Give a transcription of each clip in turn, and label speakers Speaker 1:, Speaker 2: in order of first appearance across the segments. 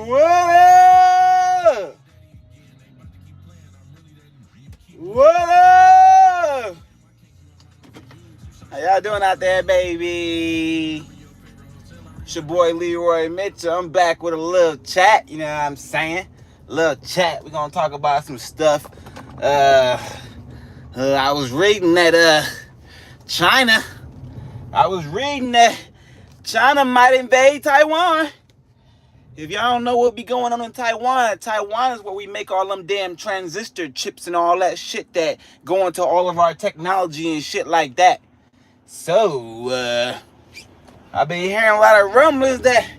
Speaker 1: What up? What up? How y'all doing out there, baby? It's your boy Leroy Mitchell. I'm back with a little chat, you know what I'm saying? A little chat. We're gonna talk about some stuff. I was reading that China. I was reading that China might invade Taiwan. If y'all don't know what be going on in Taiwan, Taiwan is where we make all them damn transistor chips and all that shit that go into all of our technology and shit like that. So, I've been hearing a lot of rumblings that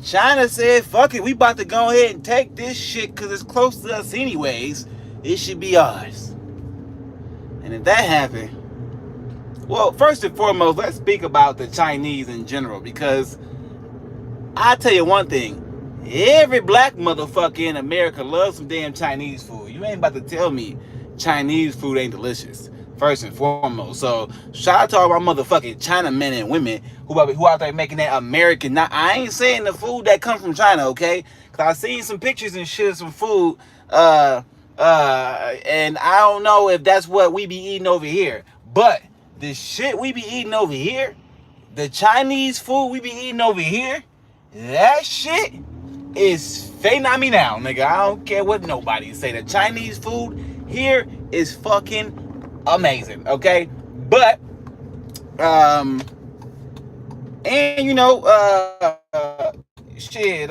Speaker 1: China said, fuck it, we about to go ahead and take this shit because it's close to us anyways. It should be ours. And if that happened, well, first and foremost, let's speak about the Chinese in general, because I'll tell you one thing. Every black motherfucker in America loves some damn Chinese food. You ain't about to tell me Chinese food ain't delicious, first and foremost. So shout out to all my motherfucking China men and women who out there making that American. Now, I ain't saying the food that comes from China, okay? Because I seen some pictures and shit of some food, and I don't know if that's what we be eating over here. But the shit we be eating over here, the Chinese food we be eating over here, that shit is phenomenal, nigga. I don't care what nobody say. The Chinese food here is fucking amazing, okay? But, and you know, shit,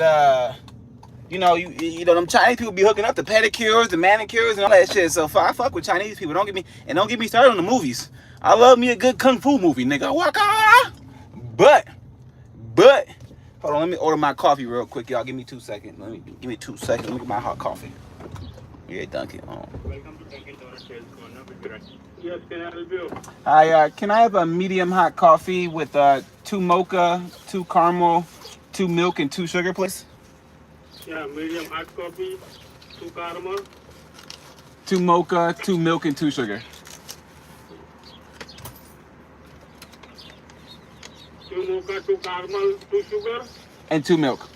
Speaker 1: you know, them Chinese people be hooking up the pedicures, the manicures, and all that shit. So I fuck with Chinese people. Don't get me started on the movies. I love me a good kung fu movie, nigga. Waka! But, hold on, let me order my coffee real quick, y'all. Give me 2 seconds. Give me 2 seconds. Let me get my hot coffee. Yeah, Dunkin'. Welcome to Dunkin' Donuts Sales Corner. Yes, can I help you? Hi, can I have a medium hot coffee with 2 mocha, 2 caramel, 2 milk, and 2 sugar, please? Yeah, medium hot coffee, 2 caramel. 2 mocha, 2 milk, and 2 sugar. 2 mocha, 2 caramel, 2 sugar. And 2 milk.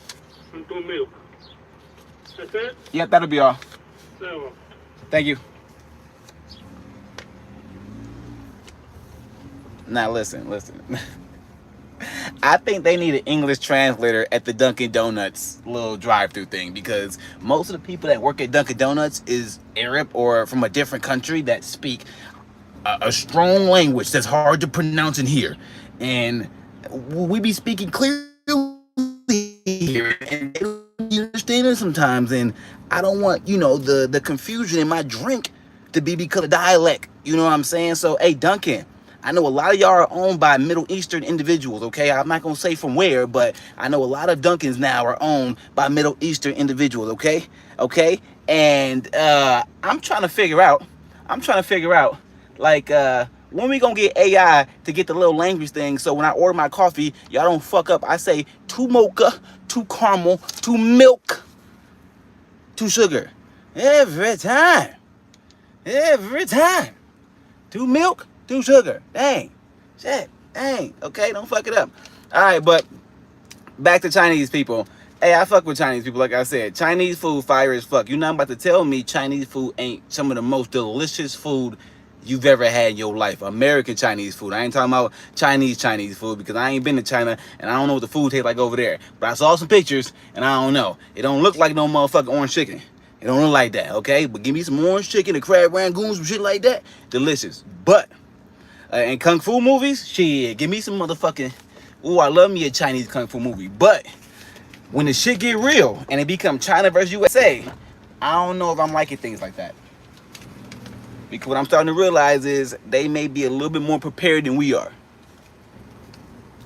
Speaker 1: And 2 milk. That's it? Yep, that'll be all. Thank you. Now listen. I think they need an English translator at the Dunkin' Donuts little drive-thru thing, because most of the people that work at Dunkin' Donuts is Arab or from a different country that speak a strong language that's hard to pronounce and hear. And we be speaking clearly here, and they don't understand it sometimes. And I don't want, the confusion in my drink to be because of dialect. You know what I'm saying? So, hey, Dunkin', I know a lot of y'all are owned by Middle Eastern individuals, okay? I'm not going to say from where, but I know a lot of Dunkins now are owned by Middle Eastern individuals, okay? Okay? And I'm trying to figure out, like, when we going to get AI to get the little language thing, so when I order my coffee, y'all don't fuck up. I say 2 mocha, 2 caramel, 2 milk, 2 sugar. Every time. 2 milk, 2 sugar. Dang. Shit. Dang. Okay, don't fuck it up. All right, but back to Chinese people. Hey, I fuck with Chinese people, like I said. Chinese food fire as fuck. You're not about to tell me Chinese food ain't some of the most delicious food you've ever had in your life. American Chinese food. I ain't talking about Chinese food, because I ain't been to China and I don't know what the food tastes like over there. But I saw some pictures and I don't know. It don't look like no motherfucking orange chicken. It don't look like that, okay? But give me some orange chicken, a crab rangoon, some shit like that. Delicious. But in kung fu movies, shit, give me some motherfucking. Ooh, I love me a Chinese kung fu movie. But when the shit get real and it become China versus USA, I don't know if I'm liking things like that. Because what I'm starting to realize is they may be a little bit more prepared than we are.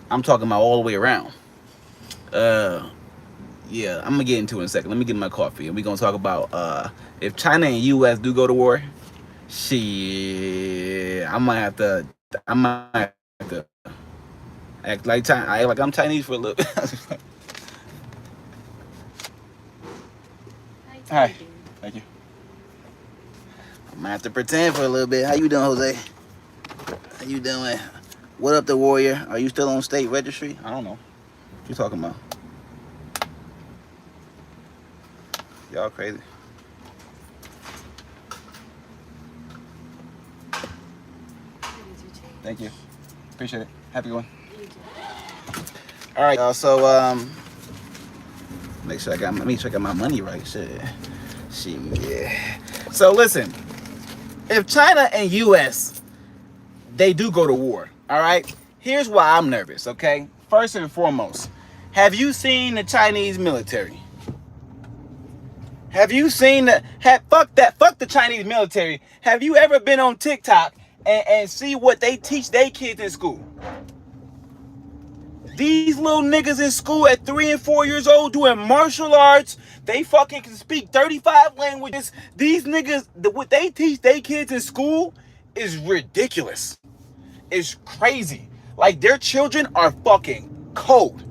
Speaker 1: I'm talking about all the way around. Yeah, I'm gonna get into it in a second. Let me get my coffee, and we're gonna talk about if China and US do go to war. Shit, I might have to act like I'm Chinese for a little bit. Hi, thank you. I might have to pretend for a little bit. How you doing, Jose? How you doing? What up, the warrior? Are you still on state registry? I don't know. What you talking about? Y'all crazy. Thank you. Appreciate it. Happy one. All right, y'all. So make sure I got my money right. Shit. Yeah. So listen, if China and U.S. they do go to war, all right. Here's why I'm nervous. Okay. First and foremost, have you seen the Chinese military? Have you seen the fuck the Chinese military? Have you ever been on TikTok and see what they teach their kids in school? These little niggas in school at 3 and 4 years old doing martial arts. They fucking can speak 35 languages. These niggas, what they teach their kids in school is ridiculous. It's crazy. Like, their children are fucking cold.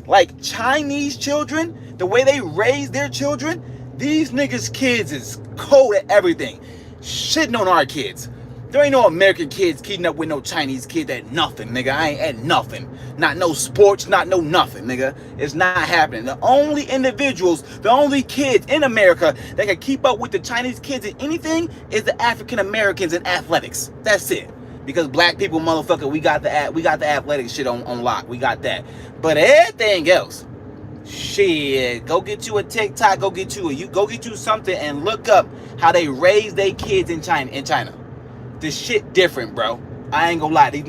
Speaker 1: Like, Chinese children, the way they raise their children, these niggas' kids is cold at everything. Shitting on our kids. There ain't no American kids keeping up with no Chinese kid at nothing, nigga. I ain't at nothing. Not no sports, not no nothing, nigga. It's not happening. The only individuals, the only kids in America that can keep up with the Chinese kids in anything is the African Americans in athletics. That's it. Because black people, motherfucker, we got the athletic shit on lock. We got that. But everything else, shit, go get you a TikTok, go get you something and look up how they raise their kids in China. This shit different, bro. I ain't gonna lie. These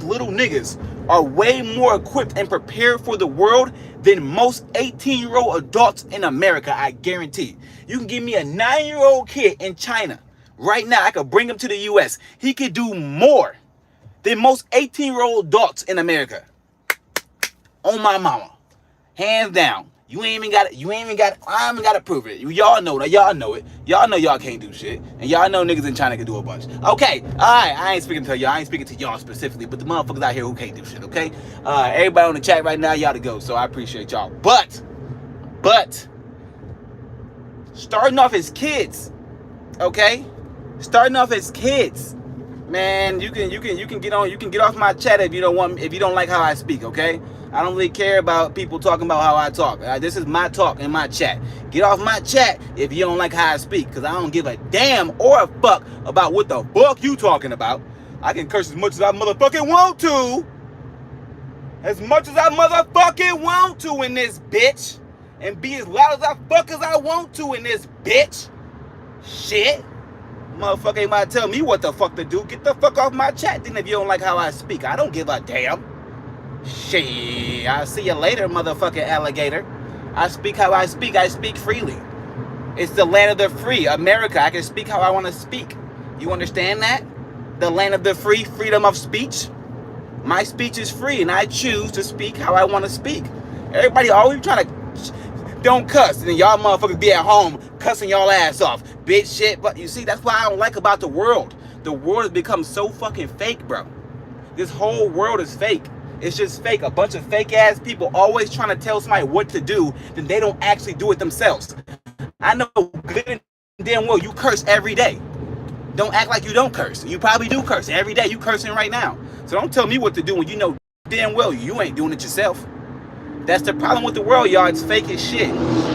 Speaker 1: little niggas are way more equipped and prepared for the world than most 18-year-old adults in America, I guarantee. You can give me a 9-year-old kid in China right now. I could bring him to the U.S. He could do more than most 18-year-old adults in America. On my mama. Hands down. I ain't even got to prove it. Y'all know that. Y'all know it. Y'all know y'all can't do shit. And y'all know niggas in China can do a bunch. Okay. All right. I ain't speaking to y'all. I ain't speaking to y'all specifically, but the motherfuckers out here who can't do shit, okay? Everybody on the chat right now, y'all to go. So I appreciate y'all. But starting off as kids, okay? Starting off as kids. Man, you can get off my chat if you don't like how I speak, okay? I don't really care about people talking about how I talk. This is my talk in my chat. Get off my chat if you don't like how I speak, because I don't give a damn or a fuck about what the fuck you talking about. I can curse as much as I motherfucking want to. As much as I motherfucking want to in this bitch. And be as loud as I want to in this bitch. Shit. Motherfucker ain't about to tell me what the fuck to do. Get the fuck off my chat then if you don't like how I speak. I don't give a damn. Shit, I'll see you later, motherfucking alligator. I speak how I speak. I speak freely. It's the land of the free. America, I can speak how I want to speak. You understand that? The land of the free, freedom of speech. My speech is free, and I choose to speak how I want to speak. Everybody always trying to don't cuss, and then y'all motherfuckers be at home cussing y'all ass off. Bitch shit. But you see, that's what I don't like about the world. The world has become so fucking fake, bro. This whole world is fake. It's just fake. A bunch of fake ass people always trying to tell somebody what to do, then they don't actually do it themselves. I know good and damn well you curse every day. Don't act like you don't curse. You probably do curse every day. You cursing right now. So don't tell me what to do when you know damn well you ain't doing it yourself. That's the problem with the world, y'all. It's fake as shit.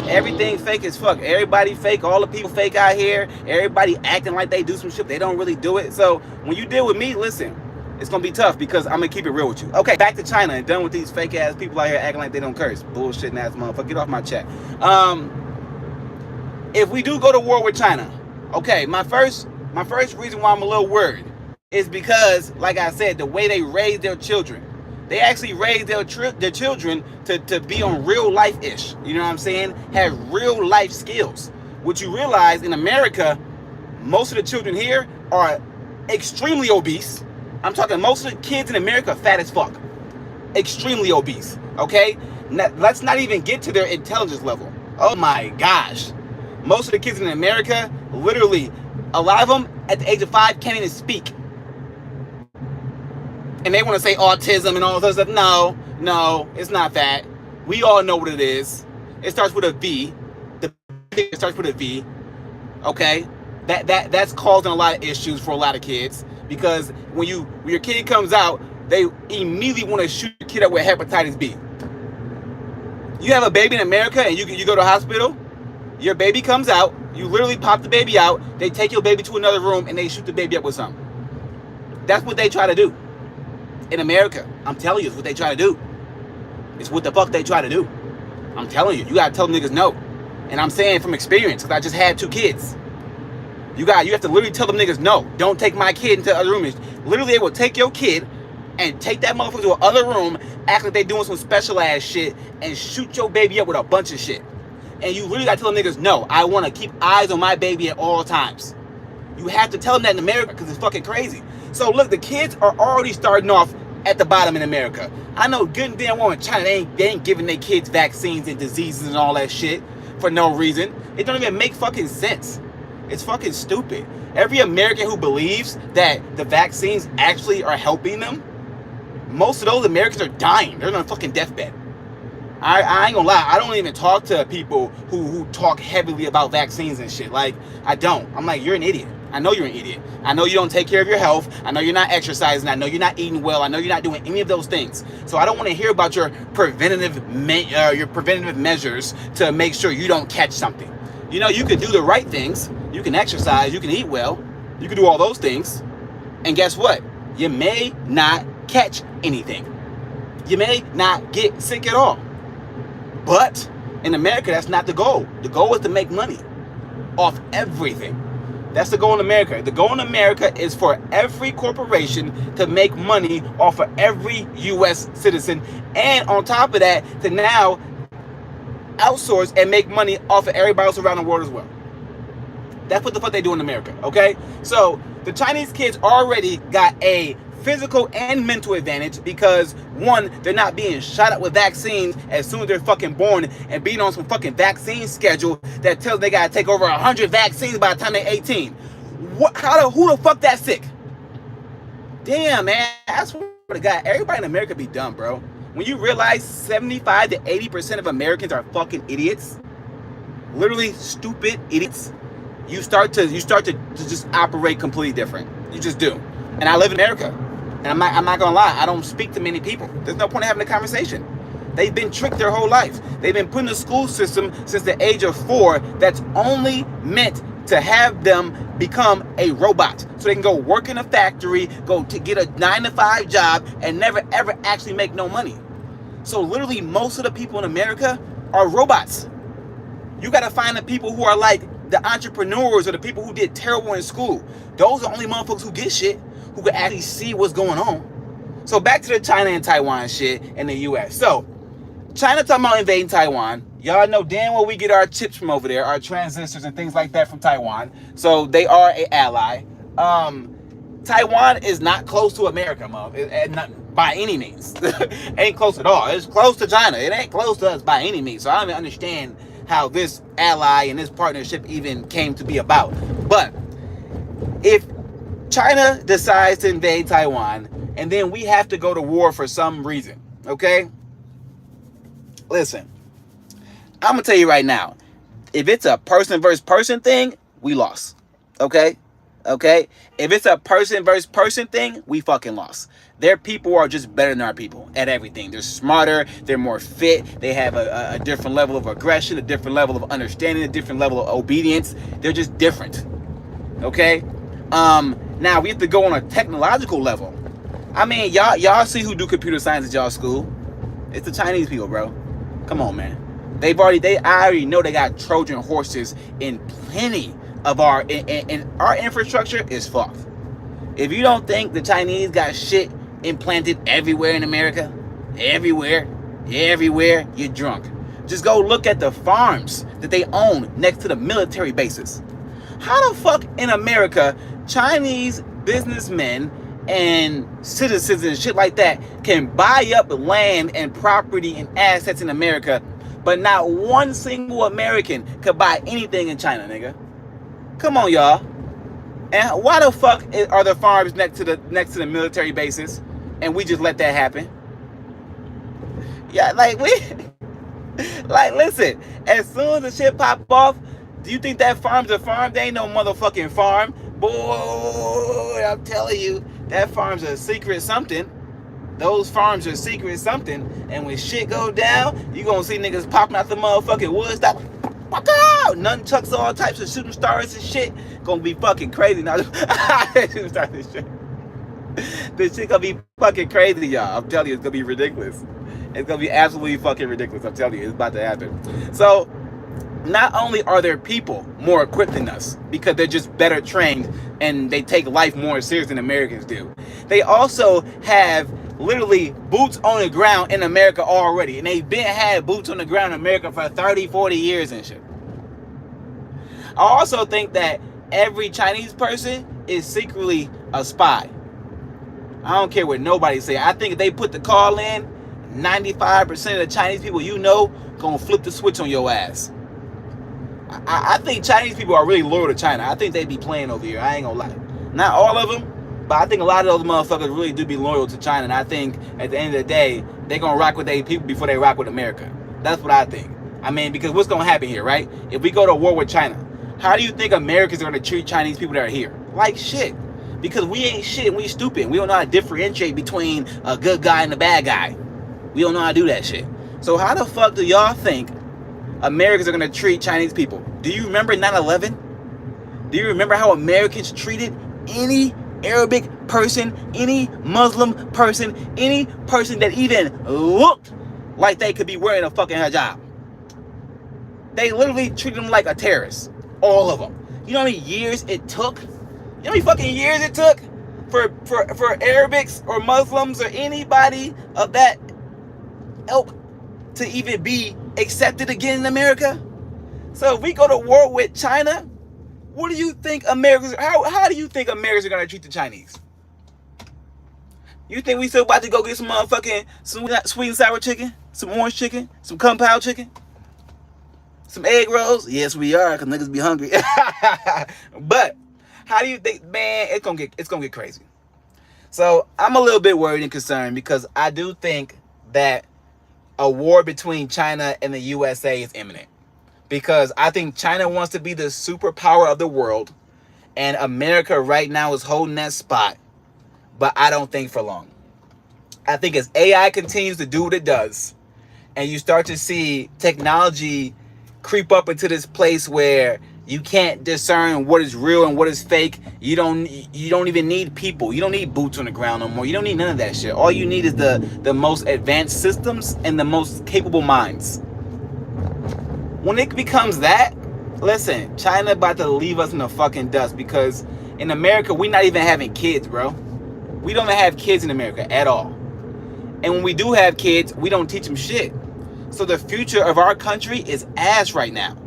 Speaker 1: Everything fake as fuck. Everybody fake. All the people fake out here. Everybody acting like they do some shit. They don't really do it. So when you deal with me, listen, it's going to be tough because I'm going to keep it real with you. Okay, back to China and done with these fake ass people out here acting like they don't curse. Bullshitting ass motherfucker. Get off my chat. If we do go to war with China, okay, my first reason why I'm a little worried is because, like I said, the way they raise their children. They actually raise their children to be on real life-ish. You know what I'm saying? Have real life skills. What you realize in America, most of the children here are extremely obese. I'm talking most of the kids in America are fat as fuck. Extremely obese, okay? Now, let's not even get to their intelligence level. Oh my gosh. Most of the kids in America, literally, a lot of them at the age of 5 can't even speak. And they want to say autism and all this stuff. No, it's not that. We all know what it is. It starts with a V. It starts with a V. Okay? That's causing a lot of issues for a lot of kids. Because when your kid comes out, they immediately want to shoot your kid up with hepatitis B. You have a baby in America and you go to the hospital, Your baby comes out. You literally pop the baby out. They take your baby to another room and they shoot the baby up with something. That's what they try to do in America. I'm telling you, it's what they try to do. It's what the fuck they try to do. I'm telling you, you gotta tell them niggas no. And I'm saying from experience, because I just had 2 kids. You have to literally tell them niggas no. Don't take my kid into the other room. Literally, they will take your kid and take that motherfucker to another room, act like they doing some special ass shit, and shoot your baby up with a bunch of shit. And you literally gotta tell them niggas no. I want to keep eyes on my baby at all times. You have to tell them that in America because it's fucking crazy. So look, the kids are already starting off at the bottom in America. I know good and damn well in China they ain't giving their kids vaccines and diseases and all that shit for no reason. It don't even make fucking sense. It's fucking stupid. Every American who believes that the vaccines actually are helping them, most of those Americans are dying. They're on a fucking deathbed. I ain't gonna lie, I don't even talk to people who talk heavily about vaccines and shit. Like, I don't. I'm like, you're an idiot. I know you're an idiot. I know you don't take care of your health. I know you're not exercising. I know you're not eating well. I know you're not doing any of those things. So I don't want to hear about your preventative measures to make sure you don't catch something. You know, you can do the right things. You can exercise. You can eat well. You can do all those things. And guess what? You may not catch anything. You may not get sick at all. But in America, that's not the goal. The goal is to make money off everything. That's the goal in America. The goal in America is for every corporation to make money off of every U.S. citizen. And on top of that, to now outsource and make money off of everybody else around the world as well. That's what the fuck they do in America, okay? So the Chinese kids already got a physical and mental advantage because, one, they're not being shot up with vaccines as soon as they're fucking born and being on some fucking vaccine schedule that tells they gotta take over 100 vaccines by the time they're 18. Who the fuck that sick? Damn, man, I swear to God, everybody in America be dumb, bro. When you realize 75 to 80% of Americans are fucking idiots, literally stupid idiots, you start to just operate completely different. You just do. And I live in America. And I'm not gonna lie, I don't speak to many people. There's no point in having a conversation. They've been tricked their whole life. They've been put in a school system since the age of 4 that's only meant to have them become a robot. So they can go work in a factory, go to get a 9-to-5 job, and never ever actually make no money. So literally most of the people in America are robots. You gotta find the people who are like the entrepreneurs or the people who did terrible in school. Those are the only motherfuckers who get shit, who can actually see what's going on. So back to the China and Taiwan shit in the US. So China talking about invading Taiwan. Y'all know damn well we get our chips from over there, our transistors and things like that from Taiwan. So they are an ally. Taiwan is not close to America, not by any means. Ain't close at all. It's close to China. It ain't close to us by any means. So I don't even understand how this ally and this partnership even came to be about. But if China decides to invade Taiwan and then we have to go to war for some reason, okay? Listen, I'm gonna tell you right now, if it's a person versus person thing, we lost, okay? Okay? If it's a person versus person thing, we fucking lost. Their people are just better than our people at everything. They're smarter, they're more fit, they have a different level of aggression, a different level of understanding, a different level of obedience. They're just different, okay? Now we have to go on a technological level. I mean, y'all see who do computer science at y'all school? It's the Chinese people, bro. Come on, man. I already know they got Trojan horses in plenty of our infrastructure is fucked. If you don't think the Chinese got shit implanted everywhere in America, everywhere, you're drunk. Just go look at the farms that they own next to the military bases. How the fuck in America Chinese businessmen and citizens and shit like that can buy up land and property and assets in America, but not one single American could buy anything in China, nigga? Come on, y'all. And why the fuck are the farms next to the military bases, and we just let that happen? Yeah, listen. As soon as the shit pop off, do you think that farm's a farm? They ain't no motherfucking farm, boy. I'm telling you, that farm's a secret something. Those farms are secret something, and when shit go down, you gonna see niggas popping out the motherfucking wood stock. Nunchucks, all types of shooting stars and shit. Gonna be fucking crazy now. Shooting stars and shit. This shit gonna be fucking crazy, y'all. I'm telling you, it's gonna be ridiculous. It's gonna be absolutely fucking ridiculous. I'm telling you, it's about to happen. So, not only are there people more equipped than us because they're just better trained and they take life more serious than Americans do, they also have literally boots on the ground in America already. And they've been had boots on the ground in America for 30, 40 years and shit. I also think that every Chinese person is secretly a spy. I don't care what nobody say. I think if they put the call in, 95% of the Chinese people you know gonna flip the switch on your ass. I think Chinese people are really loyal to China. I think they be playing over here. I ain't gonna lie. Not all of them, but I think a lot of those motherfuckers really do be loyal to China. And I think at the end of the day, they gonna rock with their people before they rock with America. That's what I think. I mean, because what's gonna happen here, right? If we go to war with China, how do you think Americans are gonna treat Chinese people that are here? Like shit. Because we ain't shit and we stupid. We don't know how to differentiate between a good guy and a bad guy. We don't know how to do that shit. So how the fuck do y'all think Americans are going to treat Chinese people? Do you remember 9/11? Do you remember how Americans treated any Arabic person, any Muslim person, any person that even looked like they could be wearing a fucking hijab? They literally treated them like a terrorist. All of them. You know how many years it took? You know how many fucking years it took for Arabics or Muslims or anybody of that ilk to even be accepted again in America? So if we go to war with China, what do you think Americans, how do you think Americans are gonna treat the Chinese? You think we still about to go get some motherfucking sweet and sour chicken, some orange chicken, some kung pao chicken, some egg rolls? Yes, we are, cause niggas be hungry. But how do you think, man? It's gonna get crazy. So I'm a little bit worried and concerned because I do think that a war between China and the USA is imminent. Because I think China wants to be the superpower of the world, and America right now is holding that spot. But I don't think for long. I think as AI continues to do what it does, and you start to see technology creep up into this place where you can't discern what is real and what is fake. You don't even need people. You don't need boots on the ground no more. You don't need none of that shit. All you need is the most advanced systems and the most capable minds. When it becomes that, listen, China about to leave us in the fucking dust because in America, we're not even having kids, bro. We don't have kids in America at all. And when we do have kids, we don't teach them shit. So the future of our country is ass right now.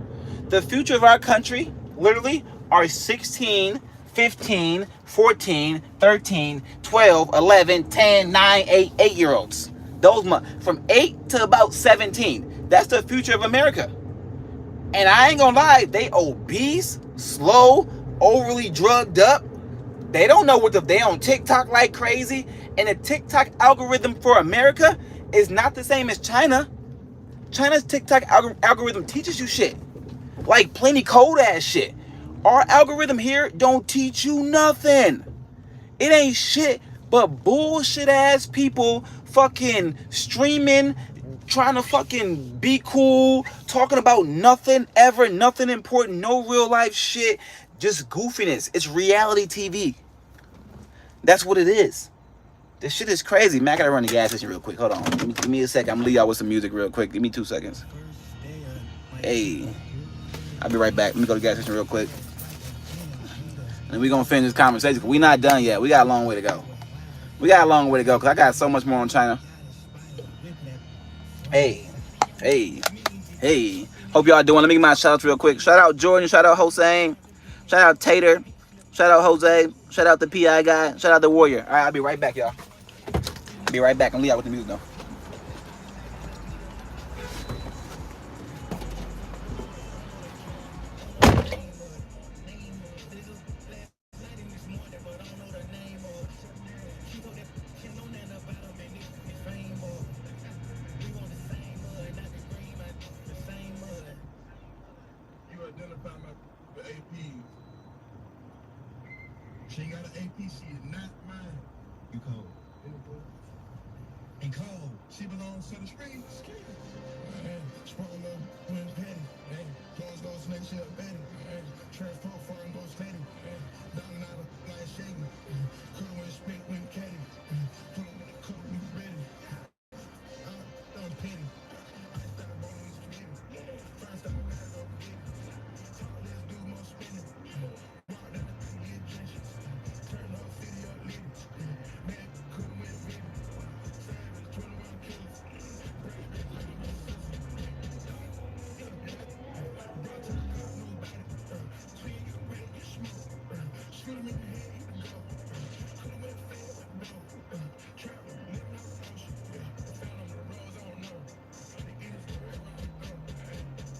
Speaker 1: The future of our country, literally, are 16, 15, 14, 13, 12, 11, 10, 9, 8, 8-year-olds. Those from 8 to about 17. That's the future of America. And I ain't gonna lie, they obese, slow, overly drugged up. They don't know what they on TikTok like crazy. And the TikTok algorithm for America is not the same as China. China's TikTok algorithm teaches you shit. Like plenty cold ass shit. Our algorithm here don't teach you nothing. It ain't shit but bullshit ass people fucking streaming, trying to fucking be cool, talking about nothing ever, nothing important, no real life shit, just goofiness. It's reality TV. That's what it is. This shit is crazy. Man, I gotta run the gas station real quick. Hold on. Give me a second. I'm gonna leave y'all with some music real quick. Give me 2 seconds. Hey. I'll be right back. Let me go to the gas station real quick. And we're gonna finish this conversation. We not done yet. We got a long way to go. We got a long way to go because I got so much more on China. Hey. Hope y'all doing. Let me get my shout outs real quick. Shout out Jordan. Shout out Hossein. Shout out Tater. Shout out Jose. Shout out the PI guy. Shout out the Warrior. All right, I'll be right back, y'all. Be right back. I'm leaving out with the music though.
Speaker 2: She got an AP, she is not mine. You cold. And cold. She belongs to the streets. Man, sprung up, where's Patty? Hey, Transfer foreign go steady. Down out of like shady. Couldn't win spit when caddy. Pull up with the cup, we ready. I'm petty. I started rolling this committee. First time I gotta go get it. Talk less, do more spinning. Walk down the thing, get drenched. Turn the whole city up, lit it. Man, couldn't win with it. Savage, 21 killers. Break bitch like a little sister. Brought to the club, nobody. Swing it away, get smoked. Shoot him in the head, he can go. Could've went fail, no. Travel, living on the ocean. Found on the roads, I don't know. On the industry, wherever I go.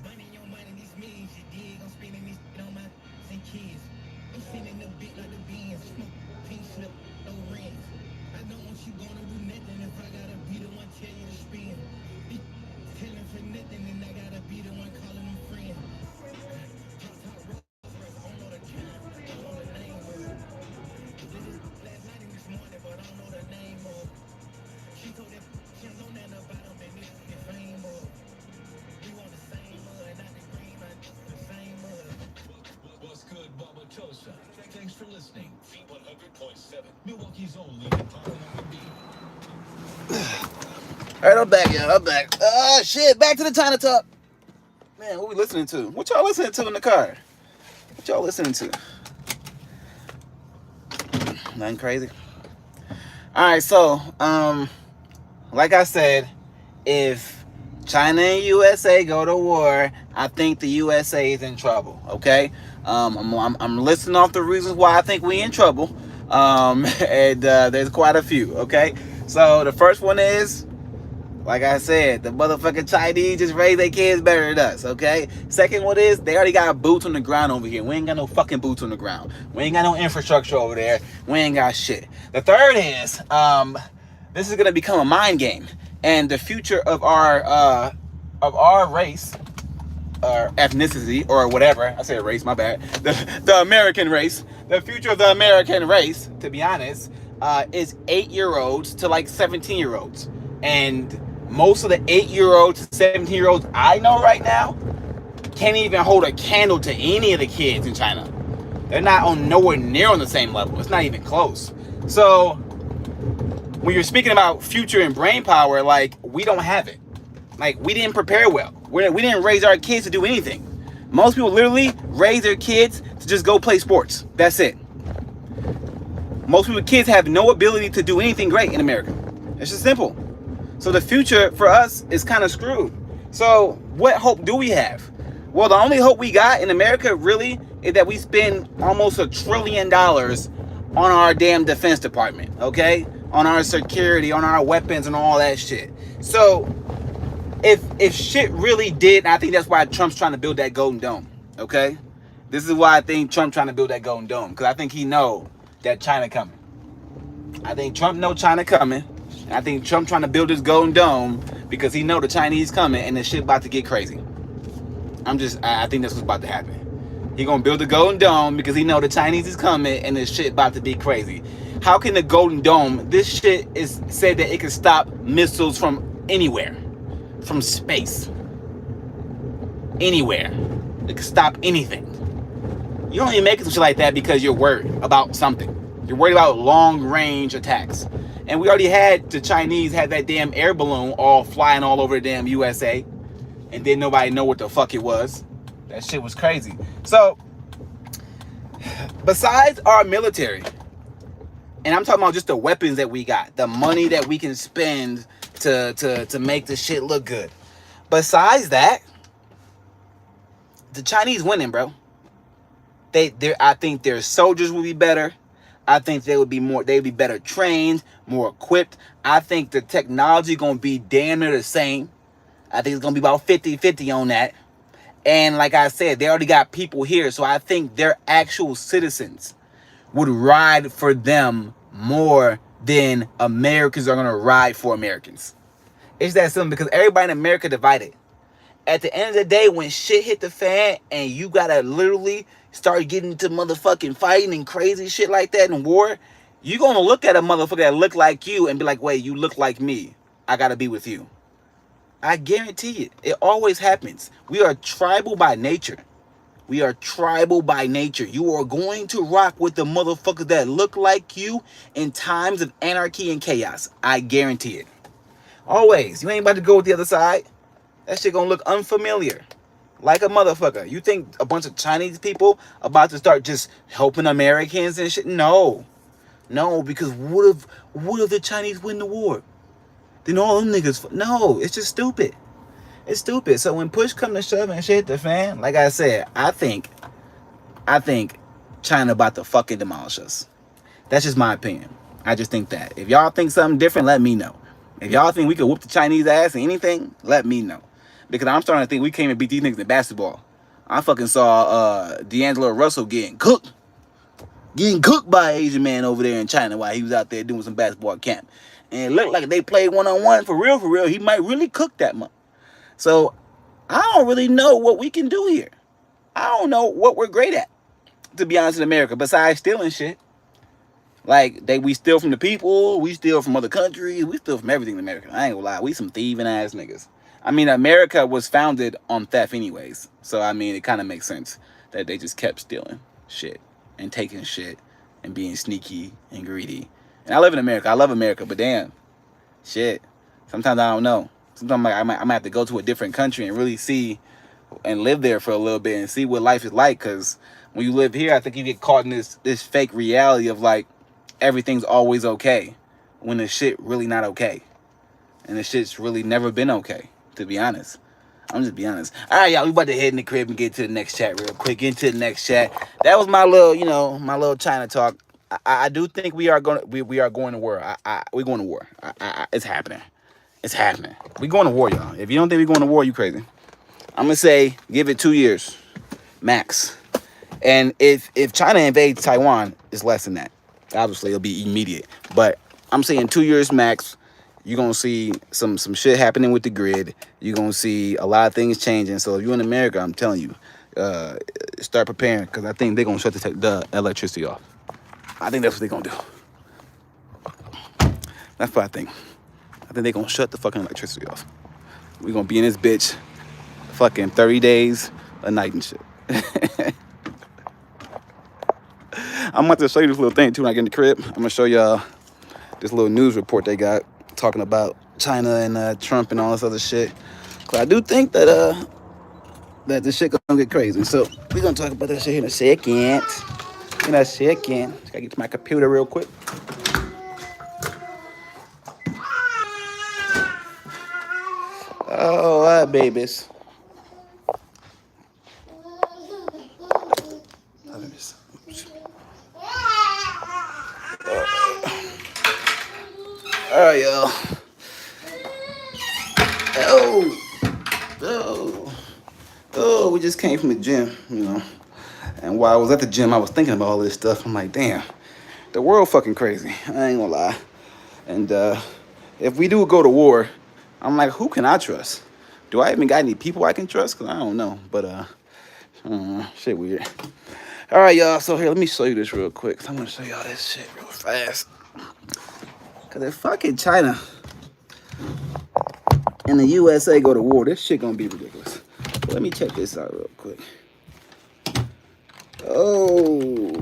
Speaker 3: Money on money, these millions you dig. I'm spending this shit on my and kids. I'm sending the big like the beans. Smoke, pink slip, no rings. I don't want you gonna do nothing if I gotta be the one tell you to spin. These telling for nothing and I gotta be the one calling them friends. Top Rolls Royce, I don't know the kind, I don't know the name of it. Did this last night and this morning, but I don't know the name of it. She told that she don't know nothing about them and this is fame of. We want the same mud, not the green, not the same mud.
Speaker 4: What's good, Bubba Tosa? Thanks for listening. V100.7, Milwaukee's only hip-hop R&B.
Speaker 1: All right, I'm back, y'all. I'm back. Shit, back to the China talk. Man, what we listening to? What y'all listening to in the car? What y'all listening to? Nothing crazy. All right, so like I said, if China and USA go to war, I think the USA is in trouble. Okay, I'm listing off the reasons why I think we in trouble, and there's quite a few. Okay, so the first one is, like I said, the motherfucking Chinese just raise their kids better than us, okay? Second one is, they already got boots on the ground over here. We ain't got no fucking boots on the ground. We ain't got no infrastructure over there. We ain't got shit. The third is, this is gonna become a mind game. And the future of our race, or ethnicity, or whatever, I said race, my bad. The American race, the future of the American race, to be honest, is 8-year-olds to like 17-year-olds. And most of the 8-year-olds, 17-year-olds I know right now can't even hold a candle to any of the kids in China. They're not on nowhere near on the same level. It's not even close. So when you're speaking about future and brain power, like, we don't have it. Like, we didn't prepare well. We didn't raise our kids to do anything. Most people literally raise their kids to just go play sports. That's it. Most people, kids have no ability to do anything great in America. It's just simple. So the future for us is kind of screwed. So what hope do we have? Well, the only hope we got in America really is that we spend almost $1 trillion on our damn defense department, okay? On our security, on our weapons and all that shit. So if shit really did, and I think that's why Trump's trying to build that Golden Dome, okay? This is why I think Trump trying to build that Golden Dome, because I think he know that China coming. I think Trump know China coming. I think Trump trying to build this Golden Dome because he know the Chinese coming and the shit about to get crazy. I think that's what's about to happen. He gonna build the Golden Dome because he know the Chinese is coming and this shit about to be crazy. How can the Golden Dome, this shit is said that it can stop missiles from anywhere, from space, anywhere. It can stop anything. You don't even make some shit like that because you're worried about something. You're worried about long range attacks. And we already had the Chinese had that damn air balloon all flying all over the damn USA. And didn't nobody know what the fuck it was. That shit was crazy. So, besides our military, and I'm talking about just the weapons that we got, the money that we can spend to make the shit look good. Besides that, the Chinese winning, bro. I think their soldiers will be better. I think they'd be better trained, more equipped. I think the technology gonna be damn near the same. I think it's gonna be about 50-50 on that. And like I said, they already got people here, so I think their actual citizens would ride for them more than Americans are gonna ride for Americans. It's that simple, because everybody in America divided. At the end of the day, when shit hit the fan and you gotta literally start getting to motherfucking fighting and crazy shit like that in war, you gonna look at a motherfucker that look like you and be like, wait, you look like me. I gotta be with you. I guarantee it. It always happens. We are tribal by nature. We are tribal by nature. You are going to rock with the motherfuckers that look like you in times of anarchy and chaos. I guarantee it. Always. You ain't about to go with the other side. That shit gonna look unfamiliar. Like a motherfucker. You think a bunch of Chinese people about to start just helping Americans and shit? No. No, because what if the Chinese win the war? Then all them niggas... No, it's just stupid. It's stupid. So when push come to shove and shit hit the fan, like I said, I think China about to fucking demolish us. That's just my opinion. I just think that. If y'all think something different, let me know. If y'all think we could whoop the Chinese ass in anything, let me know. Because I'm starting to think we can't even beat these niggas in basketball. I fucking saw D'Angelo Russell getting cooked by an Asian man over there in China while he was out there doing some basketball camp. And it looked like they played one-on-one for real, he might really cook that month. So I don't really know what we can do here. I don't know what we're great at, to be honest, in America, besides stealing shit. Like, we steal from the people, we steal from other countries, we steal from everything in America. I ain't gonna lie, we some thieving ass niggas. I mean, America was founded on theft anyways. So, I mean, it kind of makes sense that they just kept stealing shit and taking shit and being sneaky and greedy. And I live in America. I love America, but damn, shit. Sometimes I don't know. Sometimes I might have to go to a different country and really see and live there for a little bit and see what life is like. Because when you live here, I think you get caught in this fake reality of like everything's always okay when the shit really not okay. And the shit's really never been okay, to be honest. I'm just be honest. All right, y'all, we about to head in the crib and get to the next chat real quick. Get into the next chat. That was my little, my little China talk. I do think we are going to war. We're going to war. It's happening. It's happening. We going to war, y'all. If you don't think we're going to war, you crazy. I'm gonna say give it 2 years, max. And if China invades Taiwan, it's less than that. Obviously, it'll be immediate. But I'm saying 2 years max. You're gonna see some shit happening with the grid. You're gonna see a lot of things changing. So if you're in America, I'm telling you, start preparing, because I think they're gonna shut the electricity off. I think that's what they're gonna do. That's what I think. I think they're gonna shut the fucking electricity off. We're gonna be in this bitch fucking 30 days a night and shit. I'm about to show you this little thing too when I get in the crib. I'm gonna show y'all this little news report they got talking about China and Trump and all this other shit. Cause I do think that that this shit gonna get crazy. So we're gonna talk about that shit in a second. Just gotta get to my computer real quick. Oh, hi, babies. All right, y'all. Oh, we just came from the gym, And while I was at the gym, I was thinking about all this stuff. I'm like, damn, the world fucking crazy. I ain't gonna lie. And if we do go to war, I'm like, who can I trust? Do I even got any people I can trust? Because I don't know. But, shit weird. All right, y'all. So here, let me show you this real quick. I'm going to show y'all this shit real fast. Because if fucking China and the USA go to war, this shit going to be ridiculous. But let me check this out real quick. Oh.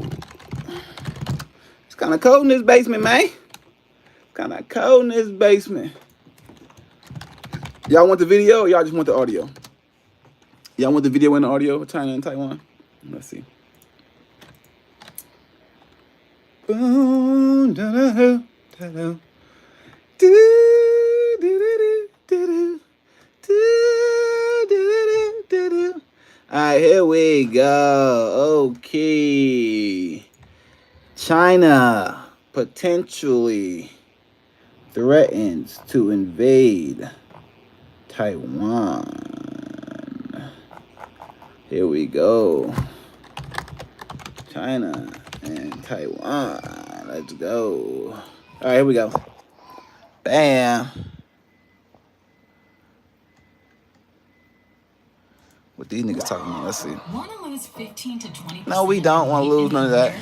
Speaker 1: It's kind of cold in this basement, man. Kind of cold in this basement. Y'all want the video or y'all just want the audio? Y'all want the video and the audio of China and Taiwan? Let's see. Boom, da da da da da. Do do do do do do do. All right, here we go. Okay. China potentially threatens to invade Taiwan. Here we go. China and Taiwan. Let's go. All right, here we go. Bam. What these niggas talking about? Let's see.
Speaker 5: Want to lose 15 to 20%?
Speaker 1: No, we don't want to lose none of that.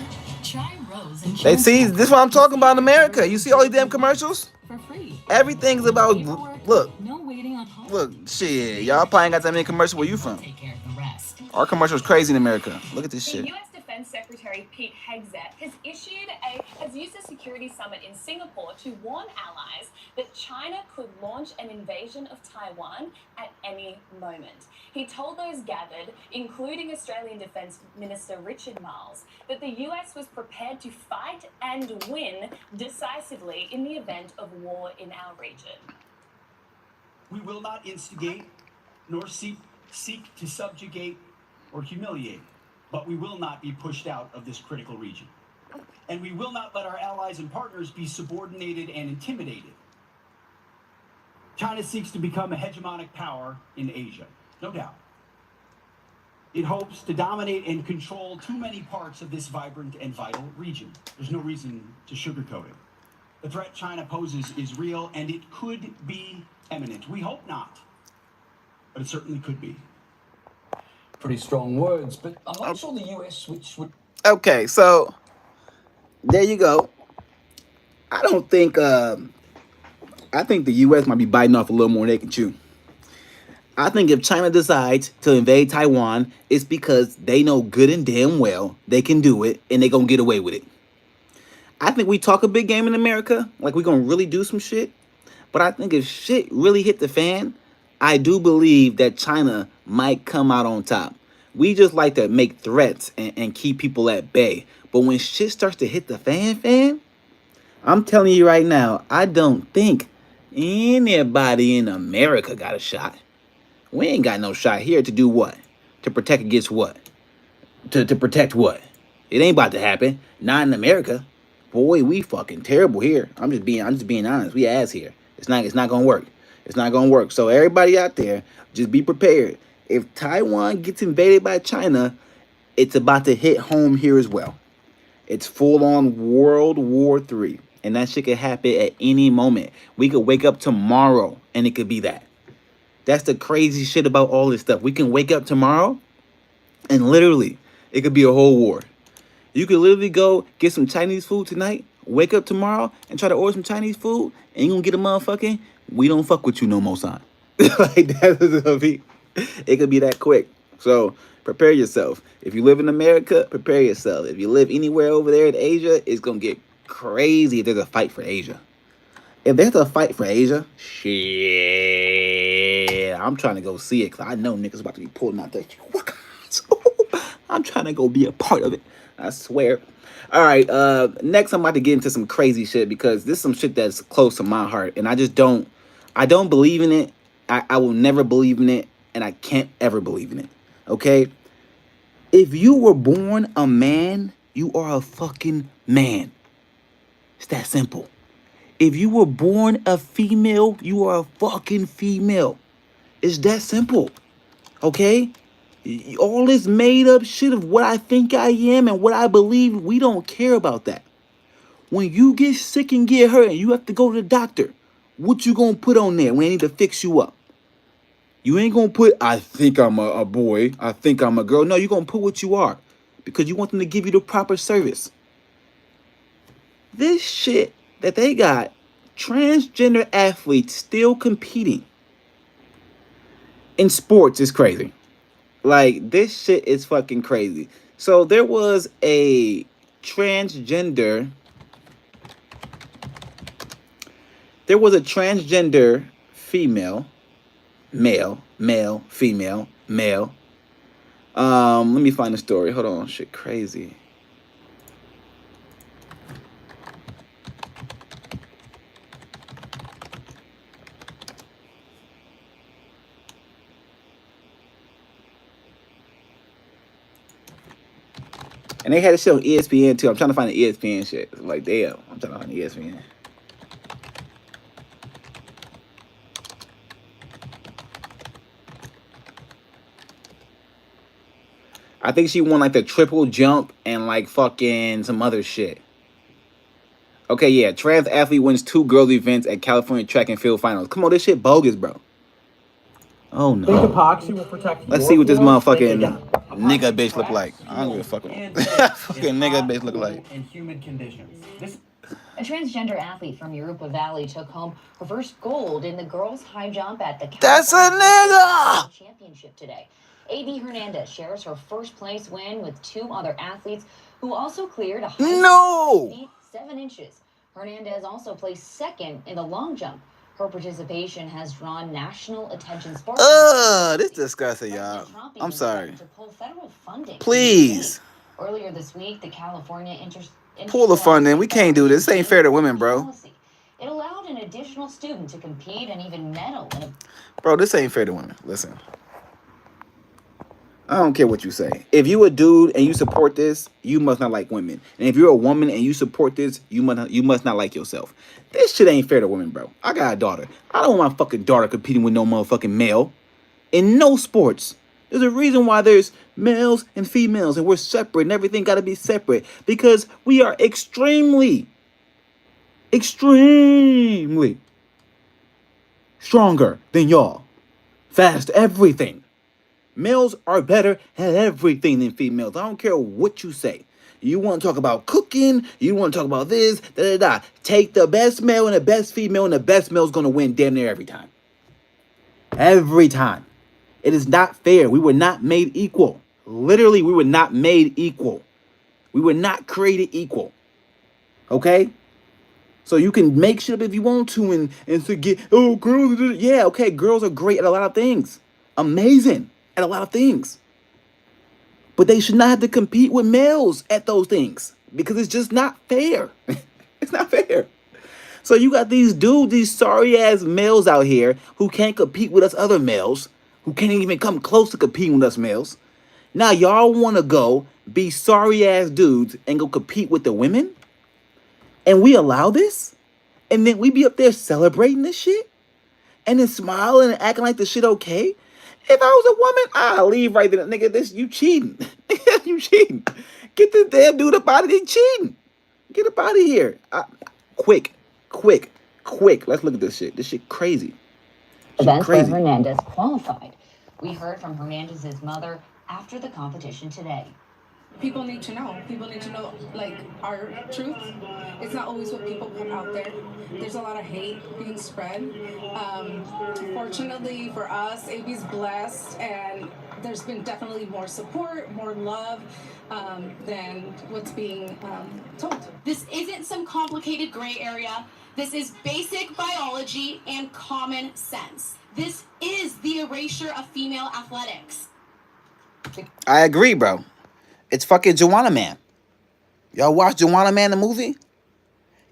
Speaker 1: They see, this is what I'm talking about in America. You see all these damn commercials?
Speaker 5: For free.
Speaker 1: Everything's about, look,
Speaker 5: No waiting on hold.
Speaker 1: look, shit. Y'all probably ain't got that many commercials where you from.
Speaker 5: Take care of the rest.
Speaker 1: Our commercial's crazy in America. Look at this
Speaker 5: The
Speaker 1: shit.
Speaker 5: US Defense Secretary Pete Hegseth has used a security summit in Singapore to warn allies that China could launch an invasion of Taiwan at any moment. He told those gathered, including Australian Defence Minister Richard Marles, that the US was prepared to fight and win decisively in the event of war in our region.
Speaker 6: We will not instigate nor seek to subjugate or humiliate, but we will not be pushed out of this critical region. And we will not let our allies and partners be subordinated and intimidated. China seeks to become a hegemonic power in Asia, no doubt. It hopes to dominate and control too many parts of this vibrant and vital region. There's no reason to sugarcoat it. The threat China poses is real, and it could be imminent. We hope not, but it certainly could be.
Speaker 4: Pretty strong words, but I'm not sure the US would.
Speaker 1: Okay, so there you go. I don't think. I think the U.S. might be biting off a little more than they can chew. I think if China decides to invade Taiwan, it's because they know good and damn well they can do it, and they're gonna get away with it. I think we talk a big game in America, like we're gonna really do some shit. But I think if shit really hit the fan, I do believe that China might come out on top. We just like to make threats and keep people at bay. But when shit starts to hit the fan, I'm telling you right now, I don't think anybody in America got a shot. We ain't got no shot here to do what? To protect against what? To protect what? It ain't about to happen. Not in America. Boy, we fucking terrible here. I'm just being honest. We ass here. It's not gonna work. It's not gonna work. So everybody out there, just be prepared. If Taiwan gets invaded by China, it's about to hit home here as well. It's full on World War III. And that shit could happen at any moment. We could wake up tomorrow and it could be that. That's the crazy shit about all this stuff. We can wake up tomorrow and literally it could be a whole war. You could literally go get some Chinese food tonight, wake up tomorrow and try to order some Chinese food, and you gonna get a motherfucking, we don't fuck with you no more sign. Like that is gonna be, it could be that quick. So prepare yourself. If you live in America, prepare yourself. If you live anywhere over there in Asia, it's gonna get crazy if there's a fight for Asia. If there's a fight for Asia, shit, I'm trying to go see it because I know niggas about to be pulling out that shit. I'm trying to go be a part of it. I swear. All right, next I'm about to get into some crazy shit because this is some shit that's close to my heart, and I don't believe in it. I will never believe in it, and I can't ever believe in it. Okay? If you were born a man, you are a fucking man. It's that simple. If you were born a female, you are a fucking female. It's that simple. Okay? All this made up shit of what I think I am and what I believe, we don't care about that. When you get sick and get hurt and you have to go to the doctor, what you gonna put on there when they need to fix you up? You ain't gonna put, I think I'm a boy, I think I'm a girl. No, you're gonna put what you are because you want them to give you the proper service. This shit that they got, transgender athletes still competing in sports is crazy. Like, this shit is fucking crazy. So there was a transgender female, male, female, male. Let me find the story. Hold on, shit crazy. And they had a shit on ESPN too. I'm trying to find the ESPN shit. Like, damn, I'm trying to find the ESPN. I think she won like the triple jump and like fucking some other shit. Okay, yeah. Trans athlete wins 2 girls events at California track and field finals. Come on, this shit bogus, bro. Oh no.
Speaker 7: Think epoxy will protect.
Speaker 1: Let's see what this motherfucking nigga bitch look like. I don't give a fuck. Fucking nigga bitch look like.
Speaker 7: In humid conditions.
Speaker 8: A transgender athlete from Europa Valley took home her first gold in the girls' high jump at the
Speaker 1: That's a
Speaker 8: California
Speaker 1: nigga!
Speaker 8: Championship today. AB Hernandez shares her first place win with two other athletes who also cleared a height
Speaker 1: No!
Speaker 8: of 5 feet 7 inches. Hernandez also placed second in the long jump. Her participation has drawn national attention.
Speaker 1: This disgusting, y'all.
Speaker 8: President Trump
Speaker 1: I'm
Speaker 8: even
Speaker 1: sorry.
Speaker 8: threatened to pull federal funding.
Speaker 1: Please.
Speaker 8: Earlier this week, the California
Speaker 1: Pull the funding. We can't do this. This ain't fair to women, bro.
Speaker 8: policy. It allowed an additional student to compete and even medal in a
Speaker 1: Bro, this ain't fair to women. Listen. I don't care what you say. If you a dude and you support this, you must not like women. And if you're a woman and you support this, you must not like yourself. This shit ain't fair to women, bro. I got a daughter. I don't want my fucking daughter competing with no motherfucking male in no sports. There's a reason why there's males and females and we're separate and everything got to be separate because we are extremely stronger than y'all. Fast everything. Males are better at everything than females. I don't care what you say. You want to talk about cooking, you want to talk about this, da da da. Take the best male and the best female, and the best male's going to win damn near every time. Every time. It is not fair. We were not made equal. Literally, we were not made equal. We were not created equal. Okay? So you can make shit up if you want to and to get, oh, girls, yeah, okay, girls are great at a lot of things. Amazing at a lot of things. But they should not have to compete with males at those things because it's just not fair. It's not fair. So you got these dudes, these sorry ass males out here who can't compete with us other males, who can't even come close to competing with us males. Now y'all want to go be sorry ass dudes and go compete with the women? And we allow this? And then we be up there celebrating this shit? And then smiling and acting like the shit okay? If I was a woman, I'll leave right there. Nigga, this, you cheating. You cheating. Get this damn dude up out of here cheating. Get up out of here. Quick. Let's look at this shit. This shit crazy.
Speaker 8: Events where Hernandez qualified. We heard from Hernandez's mother after the competition today.
Speaker 9: People need to know. People need to know, like, our truth. It's not always what people put out there. There's a lot of hate being spread. Fortunately for us, AB's blessed, and there's been definitely more support, more love than what's being told.
Speaker 10: This isn't some complicated gray area. This is basic biology and common sense. This is the erasure of female athletics.
Speaker 1: I agree, bro. It's fucking Joanna Man. Y'all watch Joanna Man, the movie?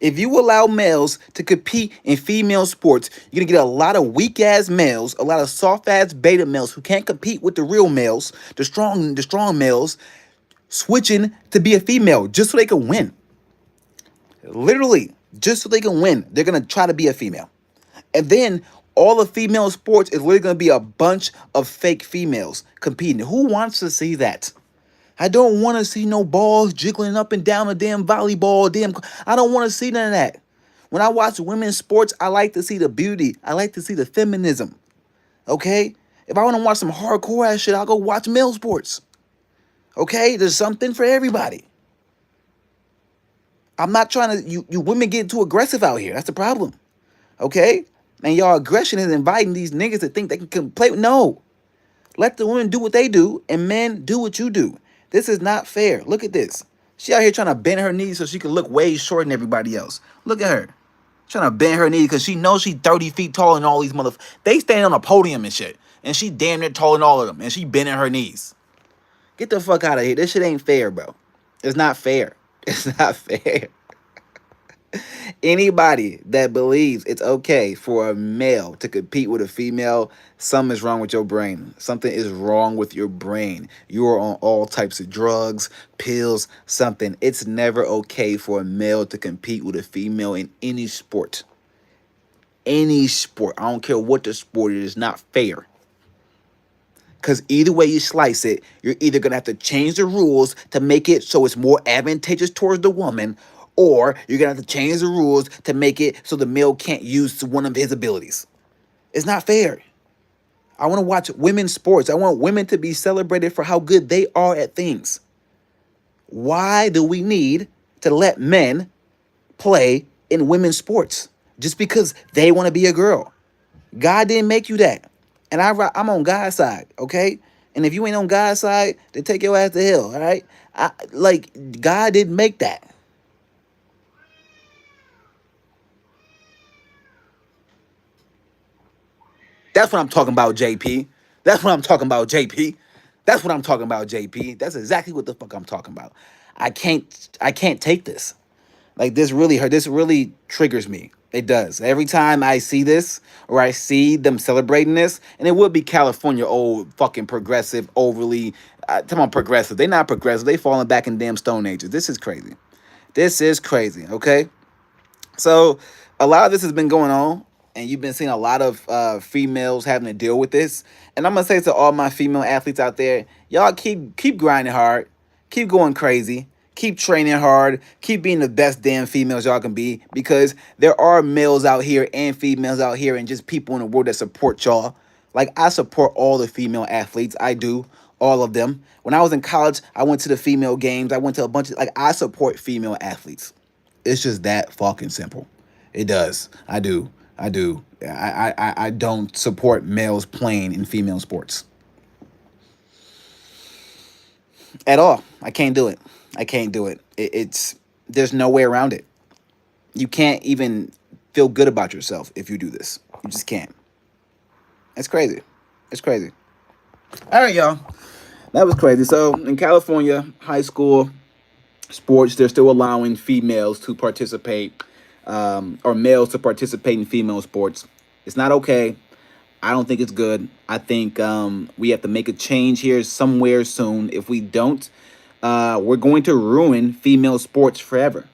Speaker 1: If you allow males to compete in female sports, you're going to get a lot of weak-ass males, a lot of soft-ass beta males who can't compete with the real males, the strong males, switching to be a female just so they can win. Literally, just so they can win. They're going to try to be a female. And then all the female sports is literally going to be a bunch of fake females competing. Who wants to see that? I don't want to see no balls jiggling up and down a damn volleyball. I don't want to see none of that. When I watch women's sports, I like to see the beauty. I like to see the feminism. Okay? If I want to watch some hardcore ass shit, I'll go watch male sports. Okay? There's something for everybody. I'm not trying to, you women get too aggressive out here. That's the problem. Okay? And y'all aggression is inviting these niggas to think they can play. No. Let the women do what they do and men do what you do. This is not fair. Look at this. She out here trying to bend her knees so she can look way shorter than everybody else. Look at her. Trying to bend her knees because she knows she's 30 feet tall and all these motherfuckers. They stand on a podium and shit. And she damn near taller than all of them. And she bending her knees. Get the fuck out of here. This shit ain't fair, bro. It's not fair. It's not fair. Anybody that believes it's okay for a male to compete with a female, something is wrong with your brain. Something is wrong with your brain. You are on all types of drugs, pills, something. It's never okay for a male to compete with a female in any sport. Any sport. I don't care what the sport is. It's not fair. Because either way you slice it, you're either going to have to change the rules to make it so it's more advantageous towards the woman, or you're going to have to change the rules to make it so the male can't use one of his abilities. It's not fair. I want to watch women's sports. I want women to be celebrated for how good they are at things. Why do we need to let men play in women's sports just because they want to be a girl? God didn't make you that. And I'm on God's side, okay? And if you ain't on God's side, then take your ass to hell, all right? Like, God didn't make that. That's what I'm talking about, JP. That's what I'm talking about, JP. That's what I'm talking about, JP. That's exactly what the fuck I'm talking about. I can't take this. Like, this really hurt. This really triggers me. It does. Every time I see this or I see them celebrating this, and it would be California, old fucking progressive, overly. Come on, progressive. They not progressive. They falling back in damn Stone Ages. This is crazy. This is crazy. Okay. So a lot of this has been going on, and you've been seeing a lot of females having to deal with this. And I'm gonna say to all my female athletes out there, y'all keep grinding hard, keep going crazy, keep training hard, keep being the best damn females y'all can be, because there are males out here and females out here and just people in the world that support y'all. Like, I support all the female athletes. I do. All of them. When I was in college, I went to the female games. I went to a bunch of, like, I support female athletes. It's just that fucking simple. It does. I do. I do. I don't support males playing in female sports at all. I can't do it. I can't do it. It's there's no way around it. You can't even feel good about yourself if you do this. You just can't. It's crazy. It's crazy. All right, y'all. That was crazy. So in California, high school sports, they're still allowing females to participate, or males to participate in female sports. It's not okay. I don't think it's good. I think we have to make a change here somewhere soon. If we don't, we're going to ruin female sports forever.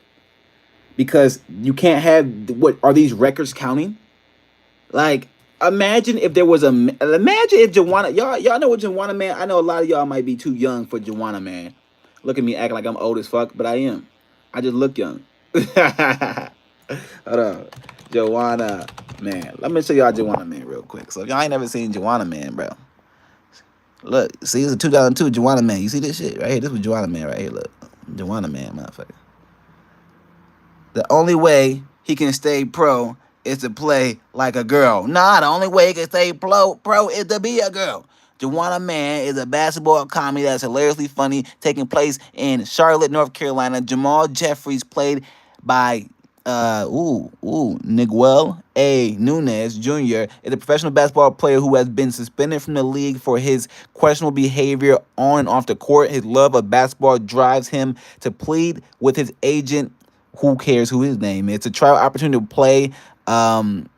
Speaker 1: Because you can't have, what are these records counting? Like, imagine if there was imagine if Joanna, y'all know what Joanna Man. I know a lot of y'all might be too young for Joanna Man. Look at me acting like I'm old as fuck, but I am. I just look young. Hold on. Joanna Man. Let me show y'all Joanna Man real quick. So if y'all ain't never seen Joanna Man, bro. Look, see, it's a 2002 Joanna Man. You see this shit right here? This was Joanna Man right here. Look. Joanna Man, motherfucker. The only way he can stay pro is to play like a girl. Nah, the only way he can stay pro is to be a girl. Joanna Man is a basketball comedy that's hilariously funny, taking place in Charlotte, North Carolina. Jamal Jeffries, played by Miguel A. Nunes Jr., is a professional basketball player who has been suspended from the league for his questionable behavior on and off the court. His love of basketball drives him to plead with his agent, who cares who his name is, to try opportunity to play on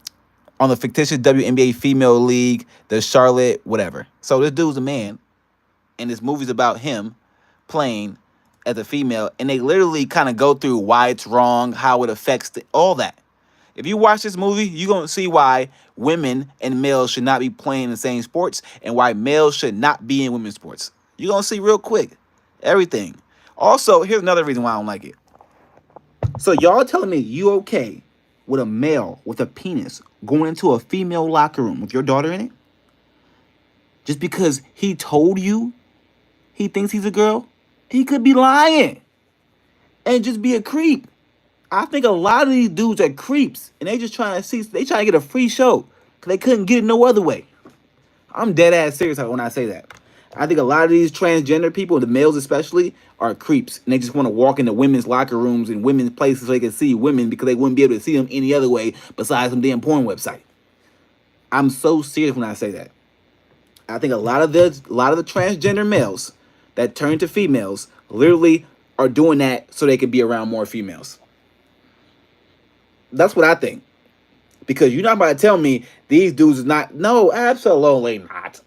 Speaker 1: the fictitious WNBA female league, the Charlotte whatever. So this dude's a man, and this movie's about him playing as a female, and they literally kind of go through why it's wrong, how it affects all that. If you watch this movie, you're going to see why women and males should not be playing the same sports and why males should not be in women's sports. You're going to see real quick everything. Also, here's another reason why I don't like it. So y'all telling me you okay with a male with a penis going into a female locker room with your daughter in it? Just because he told you he thinks he's a girl? He could be lying and just be a creep. I think a lot of these dudes are creeps, and they just trying to get a free show because they couldn't get it no other way. I'm dead ass serious when I say that. I think a lot of these transgender people, the males especially, are creeps, and they just want to walk into women's locker rooms and women's places so they can see women because they wouldn't be able to see them any other way besides some damn porn website. I'm so serious when I say that. I think a lot of the transgender males that turn to females literally are doing that so they can be around more females. That's what I think. Because you're not about to tell me these dudes is not. No, absolutely not.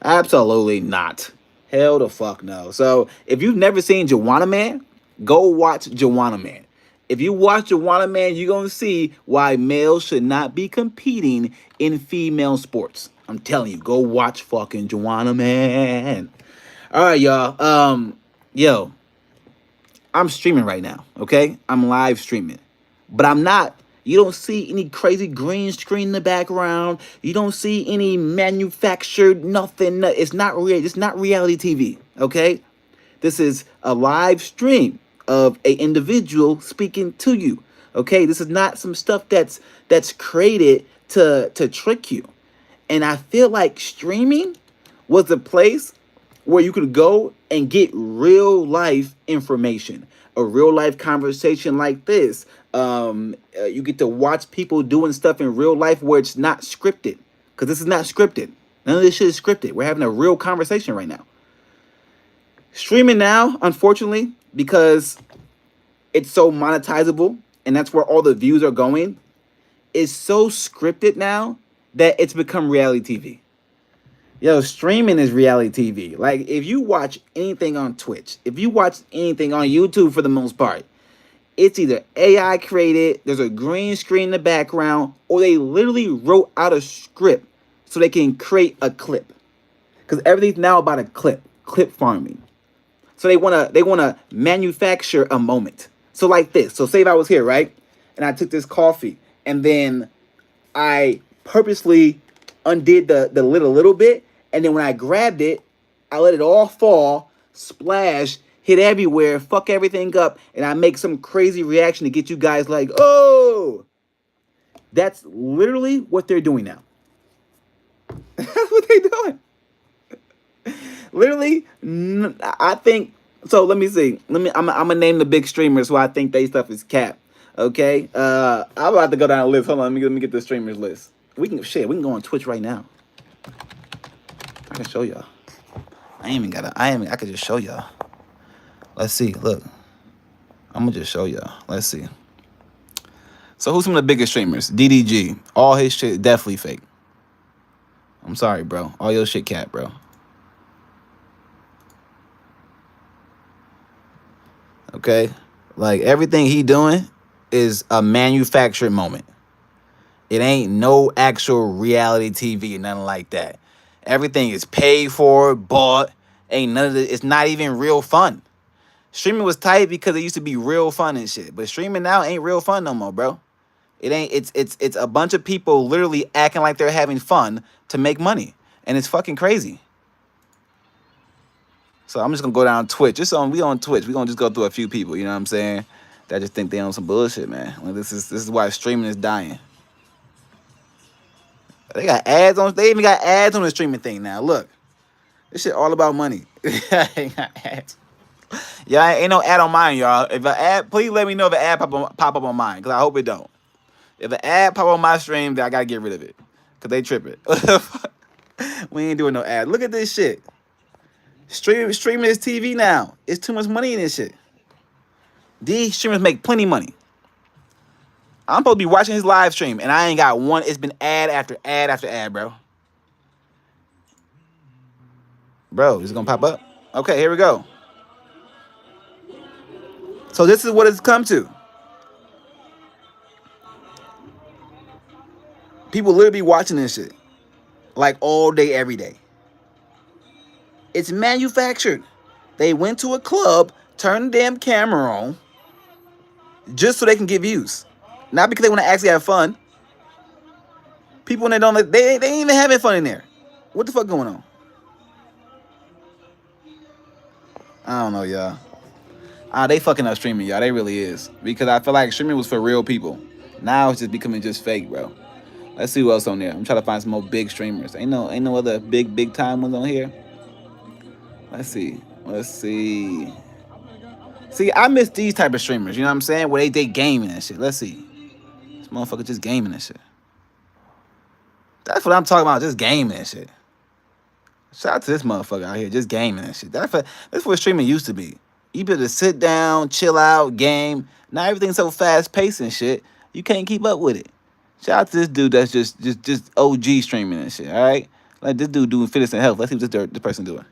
Speaker 1: Absolutely not. Hell the fuck no. So if you've never seen Joanna Man, go watch Joanna Man. If you watch Joanna Man, you're going to see why males should not be competing in female sports. I'm telling you, go watch fucking Joanna Man. All right, y'all. Yo, I'm streaming right now, okay? I'm live streaming. But I'm not. You don't see any crazy green screen in the background. You don't see any manufactured nothing. It's not real. It's not reality TV, okay? This is a live stream of an individual speaking to you, okay? This is not some stuff that's created to trick you. And I feel like streaming was the place where you could go and get real life information, a real life conversation like this. You get to watch people doing stuff in real life where it's not scripted, because this is not scripted. None of this shit is scripted. We're having a real conversation right now. Streaming now, unfortunately, because it's so monetizable and that's where all the views are going, is so scripted now that it's become reality TV. Yo, streaming is reality TV. Like, if you watch anything on Twitch, if you watch anything on YouTube for the most part, it's either AI created, there's a green screen in the background, or they literally wrote out a script so they can create a clip. Because everything's now about a clip farming. So they wanna manufacture a moment. So like this. So say if I was here, right? And I took this coffee and then I purposely undid the lid a little bit, and then when I grabbed it, I let it all fall, splash, hit everywhere, fuck everything up, and I make some crazy reaction to get you guys like, oh! That's literally what they're doing now. That's what they're doing. Literally, I think, so let me see. I'm gonna name the big streamers who I think they stuff is cap. Okay? I'm about to go down a list. Hold on, let me get the streamers list. We can go on Twitch right now. I can show y'all. I could just show y'all. Let's see. Look. I'm gonna just show y'all. Let's see. So who's some of the biggest streamers? DDG. All his shit definitely fake. I'm sorry, bro. All your shit cap, bro. Okay? Like, everything he doing is a manufactured moment. It ain't no actual reality TV or nothing like that. Everything is paid for, bought. Ain't none of it. It's not even real fun. Streaming was tight because it used to be real fun and shit. But streaming now ain't real fun no more, bro. It ain't. It's a bunch of people literally acting like they're having fun to make money, and it's fucking crazy. So I'm just gonna go down Twitch. We on Twitch. We gonna just go through a few people. You know what I'm saying? That just think they on some bullshit, man. Like, this is why streaming is dying. They got ads on. They even got ads on the streaming thing now. Look, this shit all about money. Ain't got ads. Yeah, ain't no ad on mine, y'all. If an ad, please let me know if an ad pop up on mine, cause I hope it don't. If an ad pop on my stream, then I gotta get rid of it, cause they tripping. We ain't doing no ad. Look at this shit. Streaming is TV now. It's too much money in this shit. These streamers make plenty money. I'm supposed to be watching his live stream, and I ain't got one. It's been ad after ad after ad, bro. Bro, is it gonna pop up? Okay, here we go. So this is what it's come to. People literally be watching this shit like all day, every day. It's manufactured. They went to a club, turned the damn camera on, just so they can get views. Not because they want to actually have fun. People when they ain't even having fun in there. What the fuck going on? I don't know, y'all. They fucking up streaming, y'all. They really is. Because I feel like streaming was for real people. Now it's just becoming just fake, bro. Let's see who else on there. I'm trying to find some more big streamers. Ain't no other big time ones on here. Let's see. See, I miss these type of streamers. You know what I'm saying? Where they gaming and shit. Let's see. This motherfucker just gaming and shit. That's what I'm talking about. Just gaming and shit. Shout out to this motherfucker out here, just gaming and shit. That's what streaming used to be. You better sit down, chill out, game. Now everything's so fast paced and shit, you can't keep up with it. Shout out to this dude that's just OG streaming and shit. All right, like this dude doing fitness and health. Let's see what this person doing.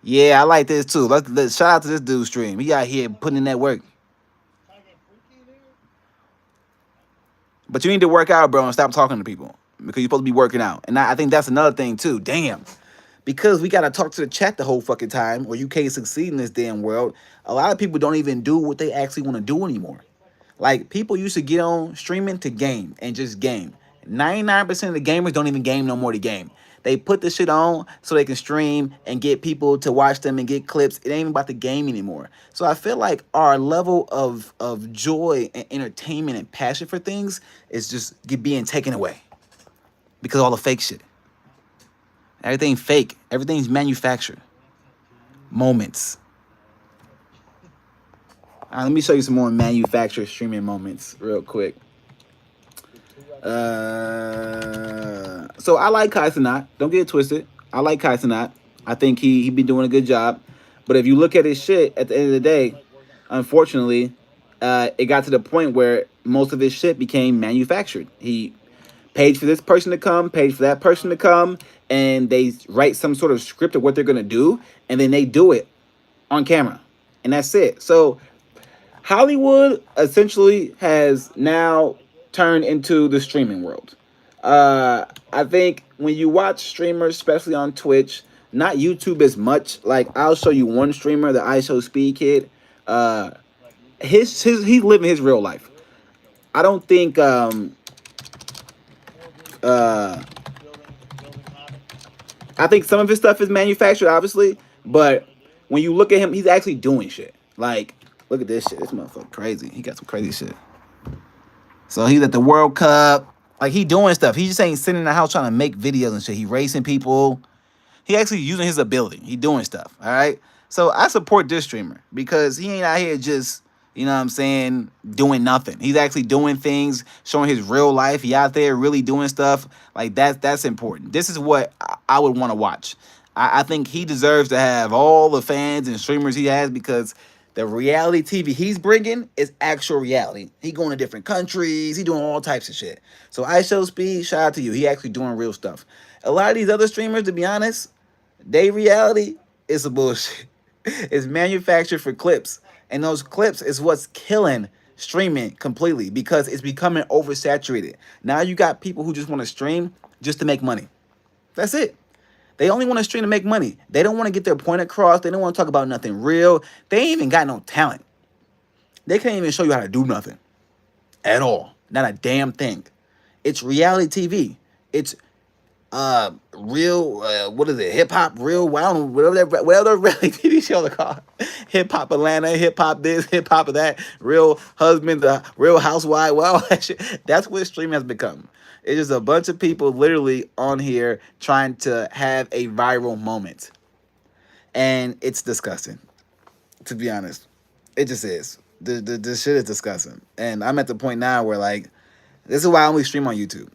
Speaker 1: Yeah, I like this too. Let's shout out to this dude stream. He out here putting in that work. But you need to work out, bro, and stop talking to people. Because you're supposed to be working out. And I think that's another thing, too. Damn. Because we got to talk to the chat the whole fucking time, or you can't succeed in this damn world. A lot of people don't even do what they actually want to do anymore. Like, people used to get on streaming to game and just game. 99% of the gamers don't even game no more to game. They put the shit on so they can stream and get people to watch them and get clips. It ain't even about the game anymore. So I feel like our level of joy and entertainment and passion for things is just being taken away. Because of all the fake shit. Everything fake. Everything's manufactured. Moments. Let me show you some more manufactured streaming moments real quick. So I like Kai Cenat. Don't get it twisted. I like Kai Cenat. I think he been doing a good job. But if you look at his shit, at the end of the day, unfortunately, it got to the point where most of his shit became manufactured. He paid for this person to come, paid for that person to come, and they write some sort of script of what they're gonna do, and then they do it on camera, and that's it. So Hollywood essentially has now turned into the streaming world. I think when you watch streamers, especially on Twitch, not YouTube as much. Like I'll show you one streamer, the ISO Speed Kid. He's living his real life. I don't think I think some of his stuff is manufactured, obviously, but when you look at him, he's actually doing shit. Like, look at this shit. This motherfucker crazy. He got some crazy shit. So he's at the World Cup. Like, he doing stuff. He just ain't sitting in the house trying to make videos and shit. He racing people. He actually using his ability. He doing stuff, all right? So I support this streamer because he ain't out here just, you know what I'm saying, doing nothing. He's actually doing things, showing his real life. He out there really doing stuff. Like, that's important. This is what I would want to watch. I think he deserves to have all the fans and streamers he has because the reality TV he's bringing is actual reality. He going to different countries. He doing all types of shit. So ISO Speed, shout out to you. He actually doing real stuff. A lot of these other streamers, to be honest, they reality is a bullshit. It's manufactured for clips. And those clips is what's killing streaming completely because it's becoming oversaturated. Now you got people who just want to stream just to make money. That's it. They only want to stream to make money. They don't want to get their point across. They don't want to talk about nothing real. They ain't even got no talent. They can't even show you how to do nothing at all. Not a damn thing. It's reality TV. It's real, what is it? Hip hop, real, I don't know, whatever reality TV show they call it. Hip hop Atlanta, hip hop this, hip hop that, real husband, real housewife, well, that shit. That's what streaming has become. It's just a bunch of people literally on here trying to have a viral moment. And it's disgusting, to be honest. It just is. The shit is disgusting. And I'm at the point now where, like, this is why I only stream on YouTube.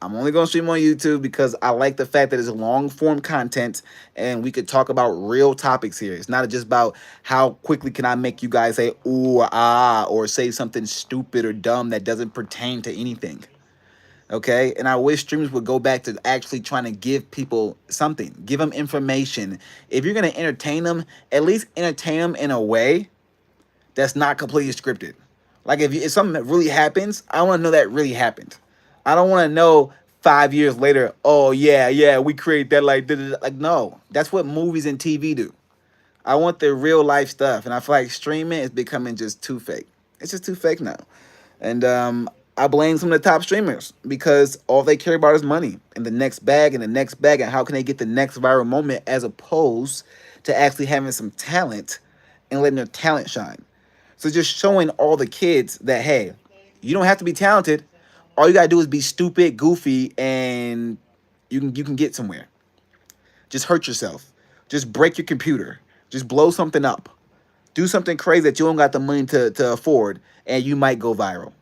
Speaker 1: I'm only going to stream on YouTube because I like the fact that it's long-form content and we could talk about real topics here. It's not just about how quickly can I make you guys say, ooh, or ah, or say something stupid or dumb that doesn't pertain to anything. Okay? And I wish streamers would go back to actually trying to give people something. Give them information. If you're going to entertain them, at least entertain them in a way that's not completely scripted. Like if something that really happens, I want to know that really happened. I don't want to know 5 years later, oh yeah, we create that like no. That's what movies and TV do. I want the real life stuff, and I feel like streaming is becoming just too fake. It's just too fake now. And I blame some of the top streamers because all they care about is money and the next bag and the next bag and how can they get the next viral moment as opposed to actually having some talent and letting their talent shine. So just showing all the kids that, hey, you don't have to be talented. All you gotta do is be stupid, goofy, and you can get somewhere. Just hurt yourself. Just break your computer. Just blow something up. Do something crazy that you don't got the money to afford, and you might go viral.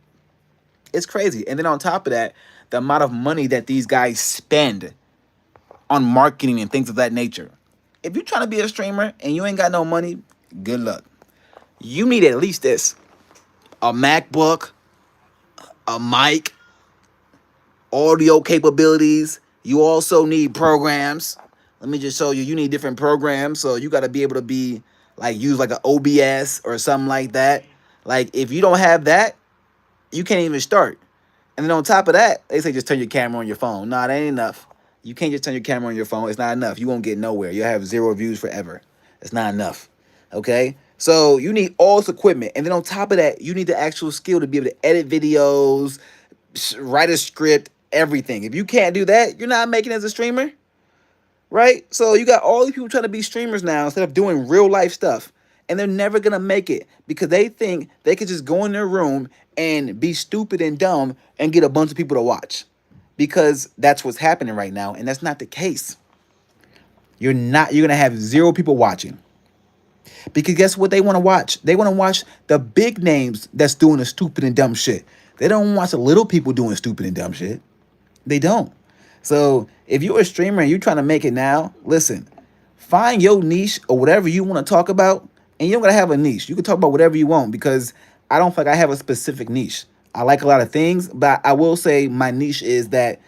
Speaker 1: It's crazy. And then on top of that, the amount of money that these guys spend on marketing and things of that nature. If you're trying to be a streamer and you ain't got no money, good luck. You need at least this. A MacBook, a mic, audio capabilities. You also need programs. Let me just show you. You need different programs. So you got to be able to be like use like an OBS or something like that. Like if you don't have that, you can't even start. And then on top of that, they say just turn your camera on your phone. Nah, that ain't enough. You can't just turn your camera on your phone. It's not enough. You won't get nowhere. You'll have 0 views forever. It's not enough. Okay? So you need all this equipment. And then on top of that, you need the actual skill to be able to edit videos, write a script, everything. If you can't do that, you're not making it as a streamer, right? So you got all these people trying to be streamers now instead of doing real life stuff, and they're never gonna make it because they think they could just go in their room and be stupid and dumb and get a bunch of people to watch because that's what's happening right now, and that's not the case. You're gonna have 0 people watching. Because guess what they want to watch? They want to watch the big names that's doing the stupid and dumb shit. They don't watch the little people doing stupid and dumb shit. They don't. So if you're a streamer and you're trying to make it now, listen, find your niche or whatever you want to talk about, and you don't gotta have a niche. You can talk about whatever you want because I don't think I have a specific niche. I like a lot of things, but I will say my niche is that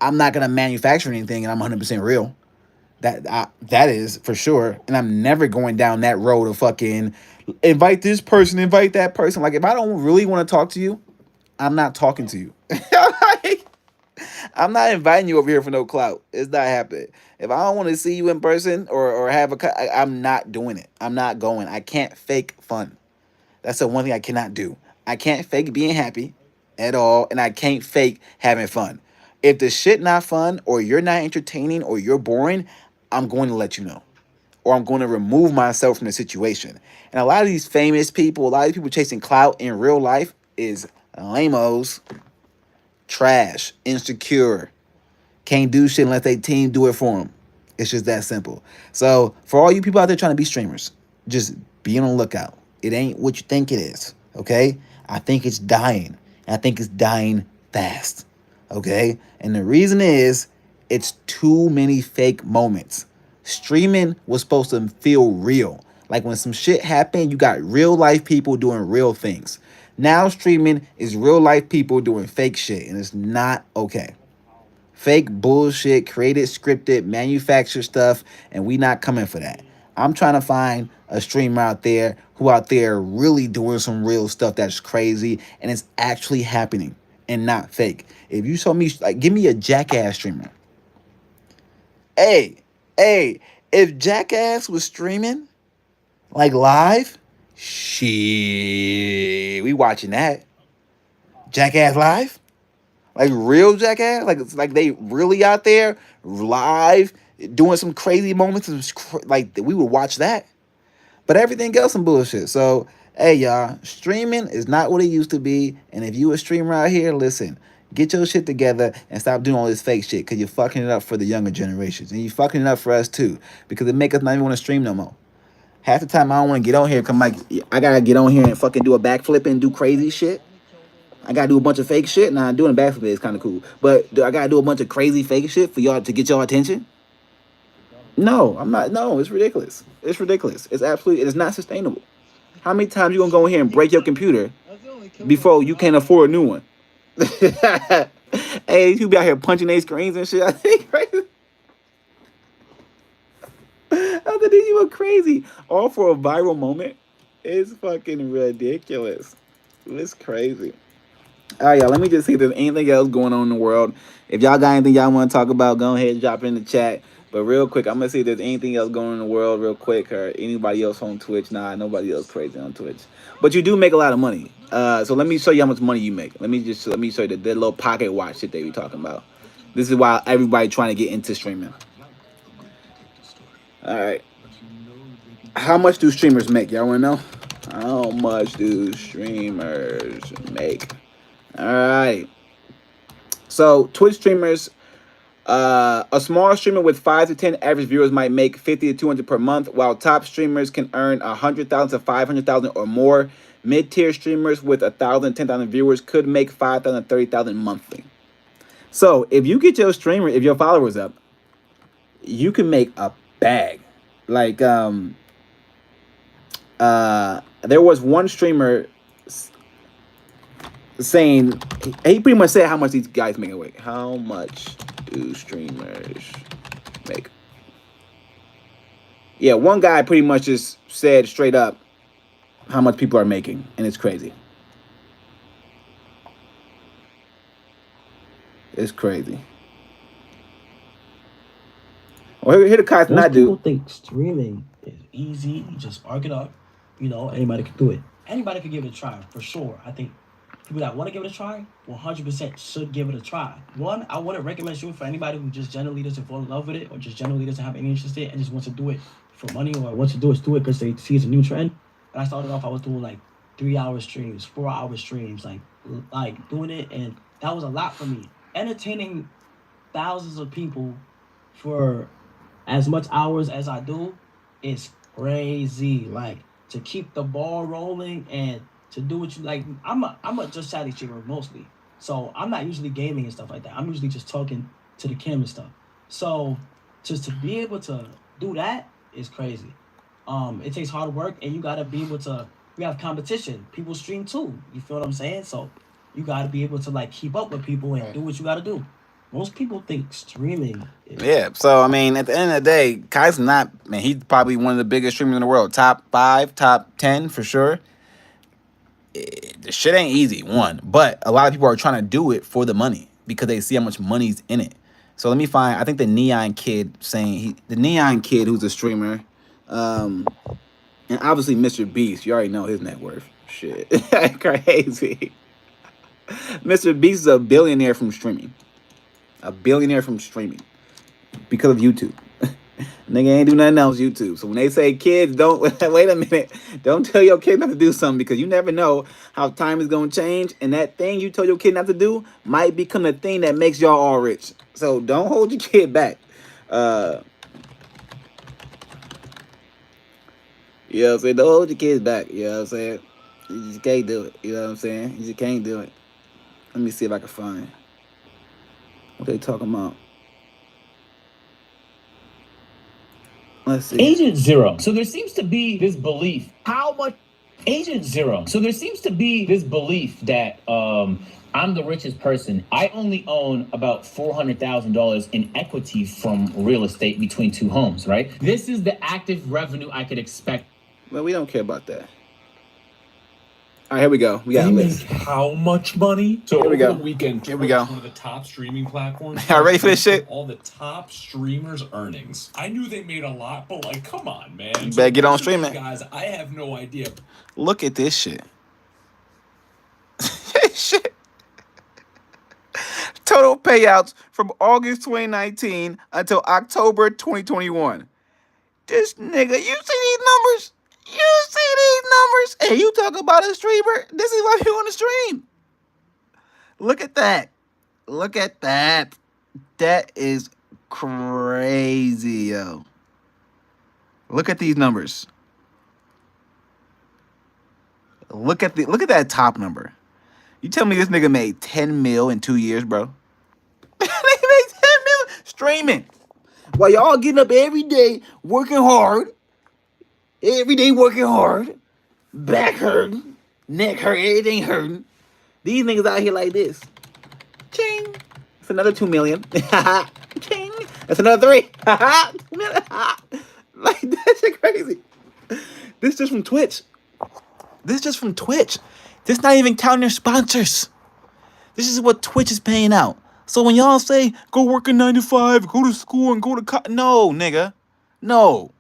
Speaker 1: I'm not gonna manufacture anything, and I'm 100% real. That is for sure, and I'm never going down that road of fucking invite this person, invite that person. Like if I don't really want to talk to you, I'm not talking to you. Like, I'm not inviting you over here for no clout. It's not happening. If I don't want to see you in person or have I'm not doing it. I'm not going. I can't fake fun. That's the one thing I cannot do. I can't fake being happy at all, and I can't fake having fun. If the shit not fun, or you're not entertaining, or you're boring, I'm going to let you know, or I'm going to remove myself from the situation. And a lot of these famous people, a lot of people chasing clout in real life is lamos, trash, insecure, can't do shit unless they team do it for them. It's just that simple. So for all you people out there trying to be streamers, just be on the lookout. It ain't what you think it is. Okay? I think it's dying. And I think it's dying fast. Okay? And the reason is it's too many fake moments. Streaming was supposed to feel real. Like when some shit happened, you got real life people doing real things. Now streaming is real life people doing fake shit, and it's not okay. Fake bullshit, created, scripted, manufactured stuff, and we not coming for that. I'm trying to find a streamer out there who out there really doing some real stuff that's crazy and it's actually happening and not fake. If you show me, like, give me a Jackass streamer. Hey, if Jackass was streaming, like live, shit, we watching that. Jackass live? Like real Jackass? Like it's like they really out there live doing some crazy moments. Like we would watch that. But everything else some bullshit. So hey y'all, streaming is not what it used to be. And if you a streamer out here, listen, get your shit together and stop doing all this fake shit, because you're fucking it up for the younger generations, and you're fucking it up for us too, because it make us not even want to stream no more. Half the time I don't want to get on here, come like I gotta get on here and fucking do a backflip and do crazy shit. I gotta do a bunch of fake shit. Nah, doing a backflip is kind of cool, but I gotta do a bunch of crazy fake shit for y'all to get y'all attention. No, I'm not. No, it's ridiculous. It's ridiculous. It's absolutely. It's not sustainable. How many times you gonna go in here and break your computer before you can afford a new one? Hey, you be out here punching their screens and shit. I think crazy. I think these people crazy. All for a viral moment. It's fucking ridiculous. It's crazy. All right, y'all. Let me just see if there's anything else going on in the world. If y'all got anything y'all want to talk about, go ahead and drop it in the chat. But real quick, I'm gonna see if there's anything else going on in the world real quick, or anybody else on Twitch. Nah, nobody else crazy on Twitch. But you do make a lot of money. So let me show you how much money you make. Let me show you the little pocket watch shit they be talking about. This is why everybody trying to get into streaming. All right. How much do streamers make? Y'all wanna know? How much do streamers make? All right. So Twitch streamers, a small streamer with 5 to 10 average viewers might make 50 to 200 per month, while top streamers can earn 100,000 to 500,000 or more. Mid-tier streamers with 1,000 to 10,000 viewers could make 5,000 to 30,000 monthly. So if you get your streamer, if your followers up, you can make a bag. Like there was one streamer saying, he pretty much said how much these guys make. Wait, how much do streamers make? Yeah, one guy pretty much just said straight up how much people are making, and it's crazy. It's crazy. Well, here the guys not do.
Speaker 7: People think streaming is easy. You just spark it up. You know, anybody can do it. Anybody can give it a try, for sure. I think people that want to give it a try, 100% should give it a try. One, I wouldn't recommend streaming for anybody who just generally doesn't fall in love with it, or just generally doesn't have any interest in it and just wants to do it for money, or wants to do it because they see it's a new trend. And I started off, I was doing like 3-hour streams, 4-hour streams, like doing it, and that was a lot for me. Entertaining thousands of people for as much hours as I do, it's crazy. Like to keep the ball rolling and to do what you like. I'm a just chatty streamer mostly, so I'm not usually gaming and stuff like that. I'm usually just talking to the camera and stuff. So just to be able to do that is crazy. It takes hard work, and you gotta be able to. We have competition. People stream too. You feel what I'm saying? So you gotta be able to like keep up with people and do what you gotta do. Most people think streaming is...
Speaker 1: Yeah, so I mean, at the end of the day, Kai's not, man, he's probably one of the biggest streamers in the world. Top 5, top 10 for sure. The shit ain't easy, one. But a lot of people are trying to do it for the money because they see how much money's in it. So let me find, I think the Neon Kid the Neon Kid who's a streamer, and obviously Mr. Beast, you already know his net worth. Shit. Crazy. Mr. Beast is a billionaire from streaming. A billionaire from streaming. Because of YouTube. Nigga ain't do nothing else YouTube. So when they say kids, don't wait a minute. Don't tell your kid not to do something because you never know how time is gonna change. And that thing you told your kid not to do might become the thing that makes y'all all rich. So don't hold your kid back. You know what I'm saying? Don't hold your kids back. You know what I'm saying? You just can't do it. You know what I'm saying? You just can't do it. Let me see if I can find what they talking about. Let's see.
Speaker 11: Agent Zero. So there seems to be this belief. How much? Agent Zero. So there seems to be this belief that I'm the richest person. I only own about $400,000 in equity from real estate between two homes, right? This is the active revenue I could expect.
Speaker 1: Well, we don't care about that. All right, here we go. We got a list.
Speaker 12: How much money? So
Speaker 1: here we
Speaker 12: over
Speaker 1: go.
Speaker 12: the weekend,
Speaker 1: Here we go.
Speaker 12: one of the top streaming platforms.
Speaker 1: Y'all ready for this shit?
Speaker 12: All the top streamers' earnings. I knew they made a lot, but like, come on, man.
Speaker 1: You better get on streaming.
Speaker 12: Guys, I have no idea.
Speaker 1: Look at this shit. Shit. Total payouts from August 2019 until October 2021. This nigga, you see these numbers? You see these numbers? And you talk about a streamer? This is why you on the stream. Look at that. Look at that. That is crazy, yo. Look at these numbers. Look at that top number. You tell me this nigga made 10 mil in 2 years, bro? They made 10 mil streaming. While y'all getting up every day working hard. Every day working hard. Back hurting. Neck hurting. Everything hurting. These niggas out here like this. Ching. That's another 2 million. Ching. That's another 3. Like, that shit crazy. This just from Twitch. This just from Twitch. This not even counting their sponsors. This is what Twitch is paying out. So when y'all say, go work a 9 to 5, go to school and go to no, nigga. No.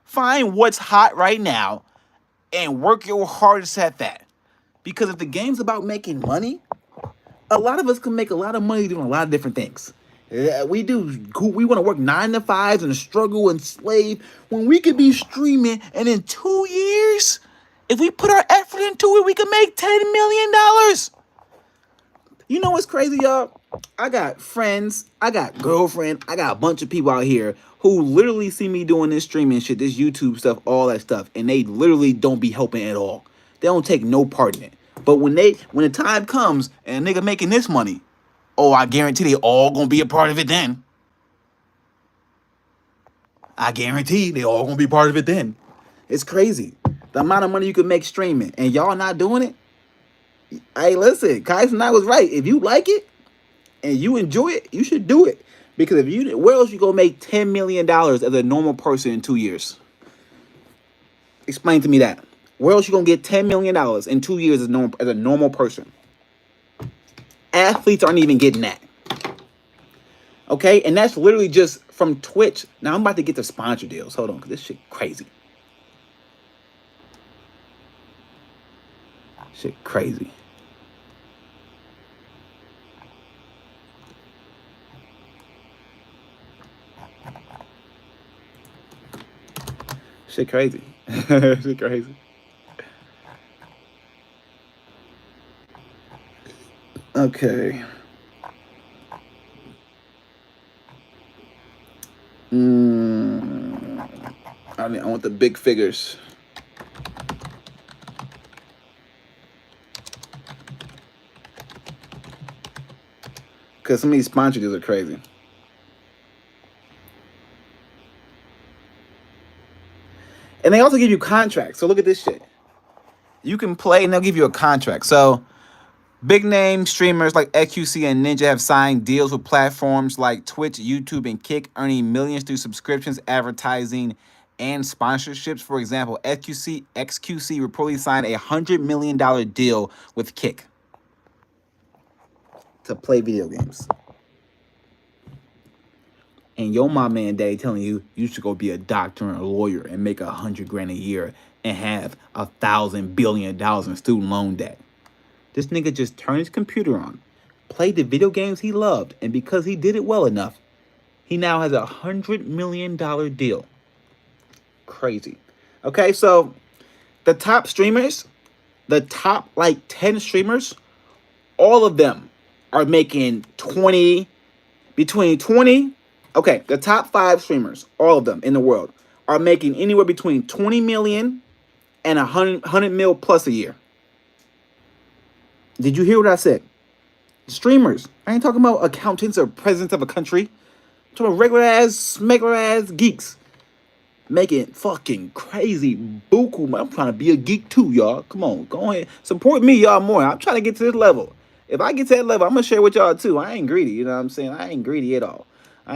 Speaker 1: Find what's hot right now and work your hardest at that. Because if the game's about making money, a lot of us can make a lot of money doing a lot of different things. We want to work 9 to 5s and struggle and slave when we could be streaming, and in 2 years, if we put our effort into it, we can make $10 million. You know what's crazy, y'all? I got friends, I got girlfriend, I got a bunch of people out here who literally see me doing this streaming shit, this YouTube stuff, all that stuff, and they literally don't be helping at all. They don't take no part in it. But when the time comes and a nigga making this money, oh, I guarantee they all gonna be a part of it then. I guarantee they all gonna be part of it then. It's crazy. The amount of money you can make streaming and y'all not doing it. Hey, listen, Kai's and I was right. If you like it and you enjoy it, you should do it. Because if you, where else you gonna make $10 million as a normal person in 2 years? Explain to me that. Where else you gonna get $10 million in 2 years as a normal person? Athletes aren't even getting that. Okay, and that's literally just from Twitch. Now I'm about to get the sponsor deals. Hold on, because this shit crazy. Shit crazy. Shit crazy. Shit crazy. Okay. I want the big figures. Because some of these sponsor deals are crazy. And they also give you contracts. So look at this shit. You can play and they'll give you a contract. So big name streamers like XQC and Ninja have signed deals with platforms like Twitch, YouTube, and Kick, earning millions through subscriptions, advertising, and sponsorships. For example, XQC reportedly signed a $100 million deal with Kick to play video games. And your mama and daddy telling you should go be a doctor and a lawyer and make $100,000 a year and have $1,000 billion in student loan debt. This nigga just turned his computer on, played the video games he loved, and because he did it well enough, he now has a $100 million deal. Crazy. Okay, so the top streamers, the top like 10 streamers, all of them are making between 20. Okay, the top 5 streamers, all of them in the world, are making anywhere between 20 million and 100 mil plus a year. Did you hear what I said? Streamers. I ain't talking about accountants or presidents of a country. I'm talking about regular ass geeks. Making fucking crazy buku. I'm trying to be a geek too, y'all. Come on, go ahead. Support me, y'all, more. I'm trying to get to this level. If I get to that level, I'm going to share with y'all too. I ain't greedy, you know what I'm saying? I ain't greedy at all. So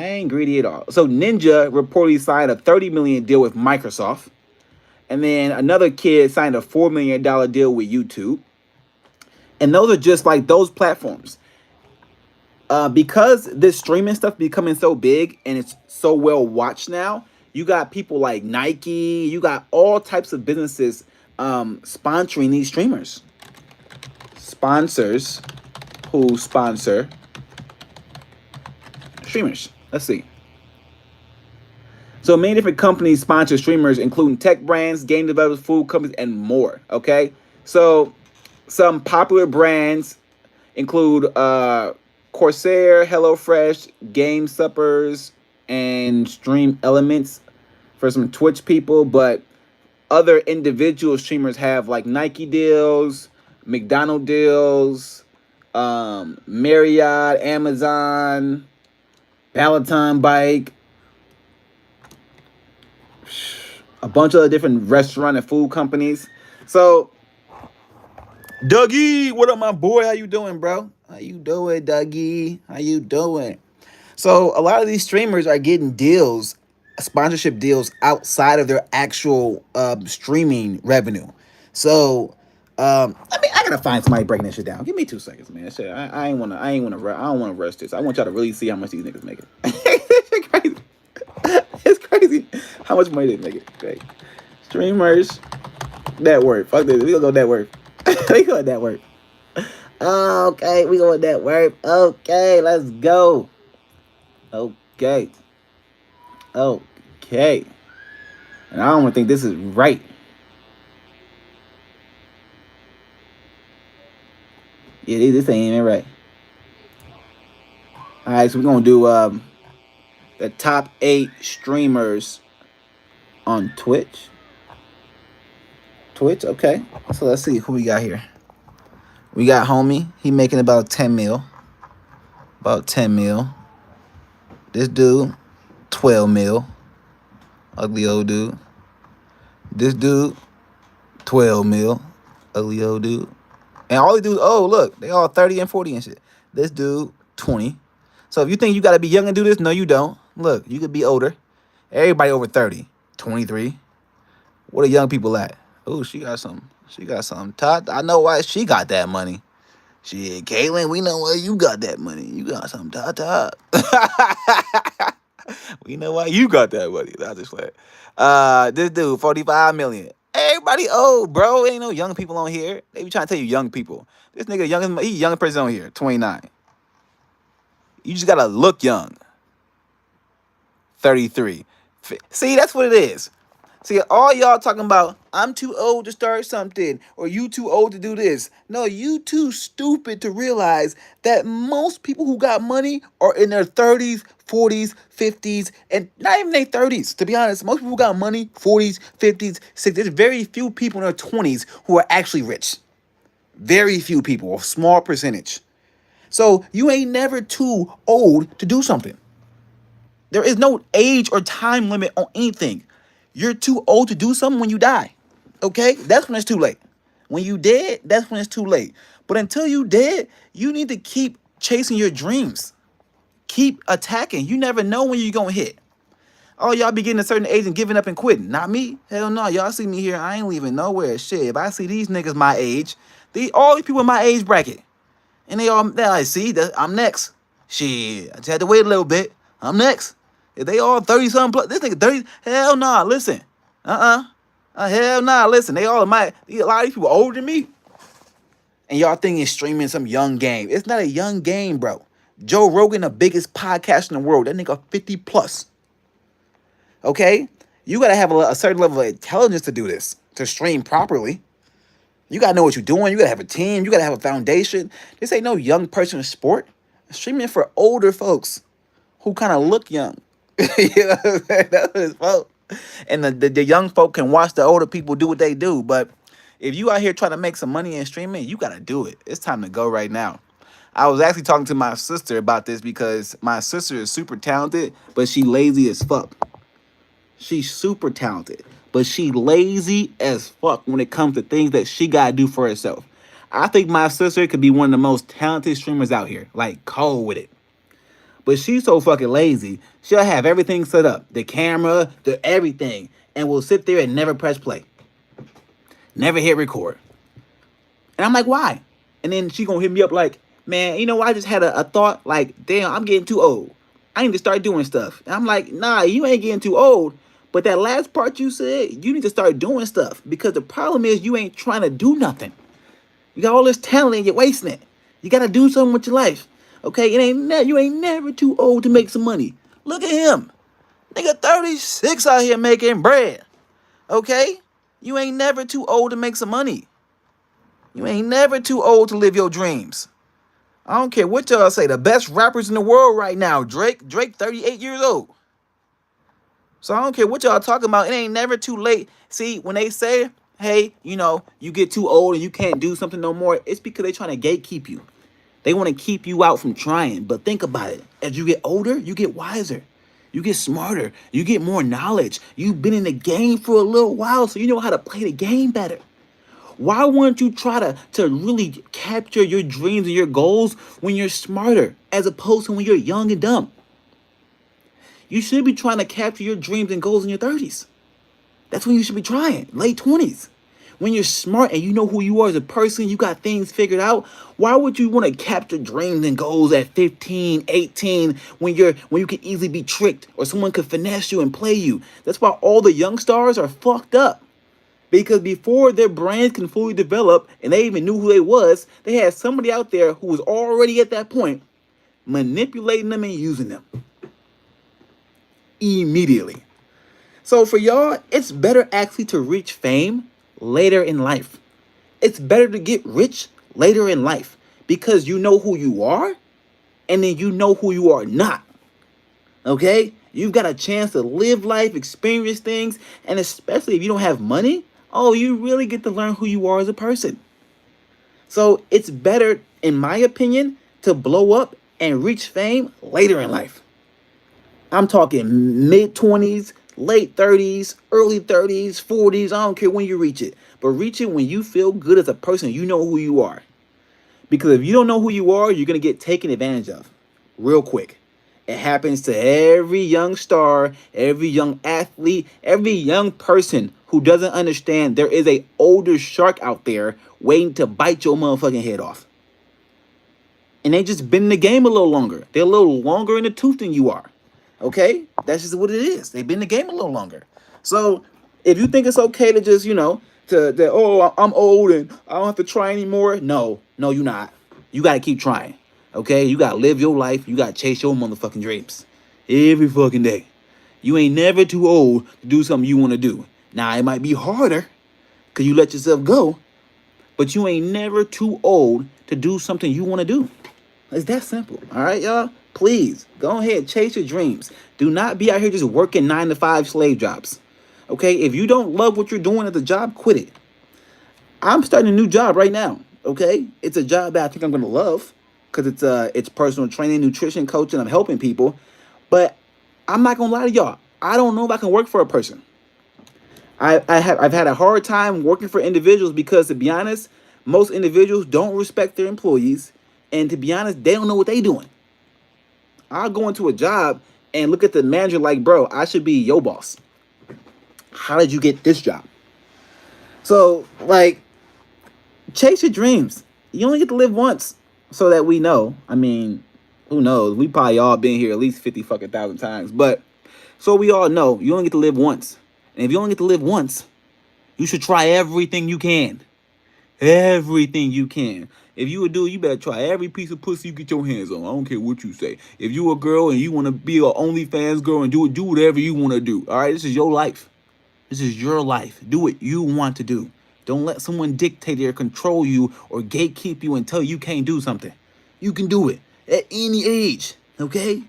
Speaker 1: Ninja reportedly signed a $30 million deal with Microsoft. And then another kid signed a $4 million deal with YouTube. And those are just like those platforms. Because this streaming stuff becoming so big and it's so well watched now, you got people like Nike, you got all types of businesses sponsoring these streamers. Sponsors who sponsor streamers. Let's see. So many different companies sponsor streamers, including tech brands, game developers, food companies, and more. Okay, so some popular brands include Corsair, HelloFresh, Game Suppers, and Stream Elements for some Twitch people. But other individual streamers have like Nike deals, McDonald's deals, Marriott, Amazon, Peloton bike, a bunch of different restaurant and food companies. So, Dougie, what up, my boy? How you doing, bro? How you doing, Dougie? How you doing? So, a lot of these streamers are getting deals, sponsorship deals outside of their actual streaming revenue. So, I gotta find somebody breaking this shit down. Give me 2 seconds, man. Shit, I don't wanna rush this. I want y'all to really see how much these niggas making. It's crazy. It's crazy how much money they make it. Great. Streamers, net worth. Fuck this. We gonna go net worth. We go net worth. Okay, we go net worth. Okay, let's go. Okay. And I don't want to think this is right. Yeah, this ain't even right. All right, so we're gonna do the top 8 streamers on Twitch. Okay. So let's see who we got here. We got homie. He making about 10 mil. This dude, 12 mil. Ugly old dude. This dude, 12 mil. Ugly old dude. And all these dudes, oh, look, they all 30 and 40 and shit. This dude, 20. So if you think you got to be young and do this, no, you don't. Look, you could be older. Everybody over 30, 23. What are young people at? Oh, she got some. Todd, I know why she got that money. Shit, Caitlin, we know why you got that money. You got some Todd. We know why you got that money. That's just like, this dude, 45 million. Everybody old, bro. Ain't no young people on here. They be trying to tell you young people. This nigga he young person on here, 29. You just gotta look young. 33. See, that's what it is. See, all y'all talking about, I'm too old to start something, or you too old to do this. No, you too stupid to realize that most people who got money are in their 30s, 40s, 50s, and not even their 30s, to be honest. Most people who got money, 40s, 50s, 60s. There's very few people in their 20s who are actually rich. Very few people, a small percentage. So you ain't never too old to do something. There is no age or time limit on anything. You're too old to do something when you die. Okay? That's when it's too late. When you dead, that's when it's too late. But until you dead, you need to keep chasing your dreams. Keep attacking. You never know when you're gonna hit. Oh, y'all be getting a certain age and giving up and quitting. Not me. Hell no. Y'all see me here. I ain't leaving nowhere. Shit. If I see these niggas my age, all these people in my age bracket, and they like, see, I'm next. Shit. I just had to wait a little bit. I'm next. If they all 30 something plus, this nigga 30, hell nah, listen. Hell nah, listen. They all a lot of these people older than me. And y'all thinking streaming some young game. It's not a young game, bro. Joe Rogan, the biggest podcast in the world. That nigga 50 plus. Okay? You gotta have a certain level of intelligence to do this, to stream properly. You gotta know what you're doing. You gotta have a team. You gotta have a foundation. This ain't no young person sport. Streaming for older folks who kind of look young. You know what I'm saying? That's what it's for. And the young folk can watch the older people do what they do. But if you out here trying to make some money in streaming, you gotta do it. It's time to go right now. I was actually talking to my sister about this because my sister is super talented, but she lazy as fuck. She's super talented, but she lazy as fuck when it comes to things that she gotta do for herself. I think my sister could be one of the most talented streamers out here, like cold with it. But she's so fucking lazy, she'll have everything set up, the camera, the everything, and will sit there and never press play. Never hit record. And I'm like, why? And then she gonna hit me up like, man, you know, I just had a thought, like, damn, I'm getting too old. I need to start doing stuff. And I'm like, nah, you ain't getting too old. But that last part you said, you need to start doing stuff. Because the problem is you ain't trying to do nothing. You got all this talent and you're wasting it. You got to do something with your life. Okay? You ain't never too old to make some money. Look at him. Nigga 36 out here making bread. Okay? You ain't never too old to make some money. You ain't never too old to live your dreams. I don't care what y'all say. The best rappers in the world right now, Drake 38 years old. So I don't care what y'all talking about. It ain't never too late. See, when they say, hey, you know, you get too old and you can't do something no more, it's because they trying to gatekeep you. They want to keep you out from trying. But think about it. As you get older, you get wiser. You get smarter. You get more knowledge. You've been in the game for a little while, so you know how to play the game better. Why wouldn't you try to really capture your dreams and your goals when you're smarter as opposed to when you're young and dumb? You should be trying to capture your dreams and goals in your 30s. That's when you should be trying, late 20s. When you're smart and you know who you are as a person, you got things figured out, why would you want to capture dreams and goals at 15, 18 when you can easily be tricked or someone could finesse you and play you? That's why all the young stars are fucked up. Because before their brains can fully develop and they even knew who they was, they had somebody out there who was already at that point manipulating them and using them. Immediately. So for y'all, it's better actually to reach fame later in life. It's better to get rich later in life because you know who you are and then you know who you are not. Okay? You've got a chance to live life, experience things, and especially if you don't have money, oh, you really get to learn who you are as a person. So it's better, in my opinion, to blow up and reach fame later in life. I'm talking mid-20s, late 30s, early 30s, 40s. I don't care when you reach it. But reach it when you feel good as a person. You know who you are. Because if you don't know who you are, you're going to get taken advantage of real quick. It happens to every young star, every young athlete, every young person who doesn't understand there is an older shark out there waiting to bite your motherfucking head off. And they just been in the game a little longer. They're a little longer in the tooth than you are. Okay? That's just what it is. They've been in the game a little longer. So if you think it's okay to just, I'm old and I don't have to try anymore. No, you're not. You got to keep trying. Okay? You got to live your life. You got to chase your motherfucking dreams every fucking day. You ain't never too old to do something you want to do. Now, it might be harder because you let yourself go, but you ain't never too old to do something you want to do. It's that simple. All right, y'all? Please, go ahead, chase your dreams. Do not be out here just working 9-to-5 slave jobs. Okay? If you don't love what you're doing at the job, quit it. I'm starting a new job right now. Okay? It's a job that I think I'm going to love because it's personal training, nutrition coaching. I'm helping people. But I'm not going to lie to y'all. I don't know if I can work for a person. I've had a hard time working for individuals because, to be honest, most individuals don't respect their employees, and to be honest, they don't know what they're doing. I'll go into a job and look at the manager like, bro, I should be your boss. How did you get this job? So, like, chase your dreams. You only get to live once, so that we know. I mean, who knows? We probably all been here at least 50 fucking thousand times, but so we all know you only get to live once. And if you only get to live once, you should try everything you can. Everything you can. If you a dude, you better try every piece of pussy you get your hands on. I don't care what you say. If you a girl and you want to be an OnlyFans girl and do whatever you want to do. All right, this is your life. This is your life. Do what you want to do. Don't let someone dictate or control you or gatekeep you and tell you can't do something. You can do it at any age, okay?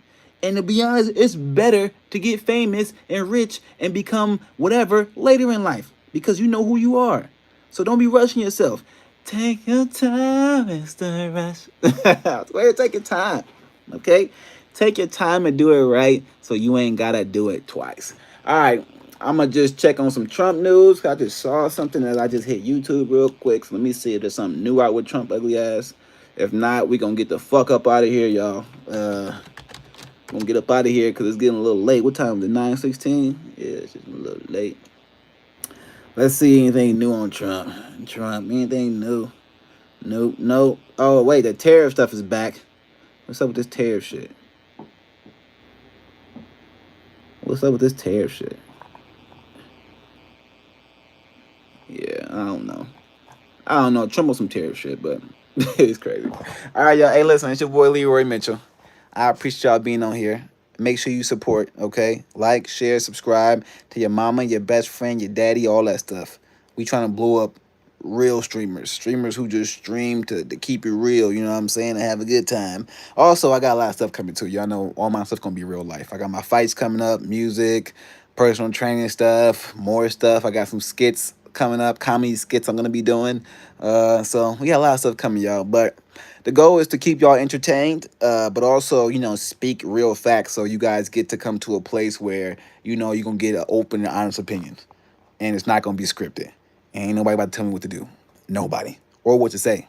Speaker 1: And to be honest, it's better to get famous and rich and become whatever later in life because you know who you are. So don't be rushing yourself. Take your time, Mr. Rush. Swear, take your time, okay? Take your time and do it right so you ain't got to do it twice. All right, I'm going to just check on some Trump news. I just saw something that I just hit YouTube real quick. So let me see if there's something new out with Trump ugly ass. If not, we going to get the fuck up out of here, y'all. Gonna get up out of here because it's getting a little late. What time is it? 9:16? Yeah, it's just a little late. Let's see anything new on Trump. Anything new? Nope. Oh, wait, the tariff stuff is back. What's up with this tariff shit? Yeah, I don't know. Trump on some tariff shit, but it's crazy. All right, y'all. Hey, listen, it's your boy Leroy Mitchell. I appreciate y'all being on here. Make sure you support, okay? Like, share, subscribe to your mama, your best friend, your daddy, all that stuff. We trying to blow up real streamers who just stream to keep it real, you know what I'm saying, and have a good time. Also, I got a lot of stuff coming too. Y'all know all my stuff gonna be real life. I got my fights coming up, music, personal training stuff, more stuff. I got some skits coming up, comedy skits I'm gonna be doing. So we got a lot of stuff coming, y'all. But the goal is to keep y'all entertained, but also, speak real facts so you guys get to come to a place where, you're going to get an open and honest opinion. And it's not going to be scripted. Ain't nobody about to tell me what to do. Nobody. Or what to say.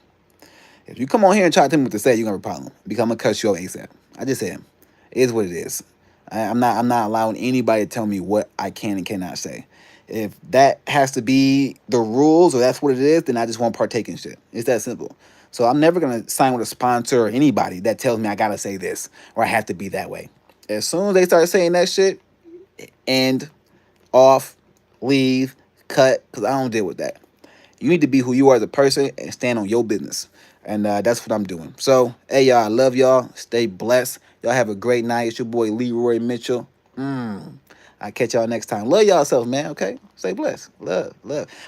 Speaker 1: If you come on here and try to tell me what to say, you're going to have a problem. Because I'm going to cut you off ASAP. I just said, it is what it is. I'm not allowing anybody to tell me what I can and cannot say. If that has to be the rules or that's what it is, then I just won't partake in shit. It's that simple. So I'm never going to sign with a sponsor or anybody that tells me I got to say this or I have to be that way. As soon as they start saying that shit, end, off, leave, cut, because I don't deal with that. You need to be who you are as a person and stand on your business. And that's what I'm doing. So, hey, y'all, I love y'all. Stay blessed. Y'all have a great night. It's your boy Leroy Mitchell. I'll catch y'all next time. Love y'all self, man, okay? Stay blessed. Love.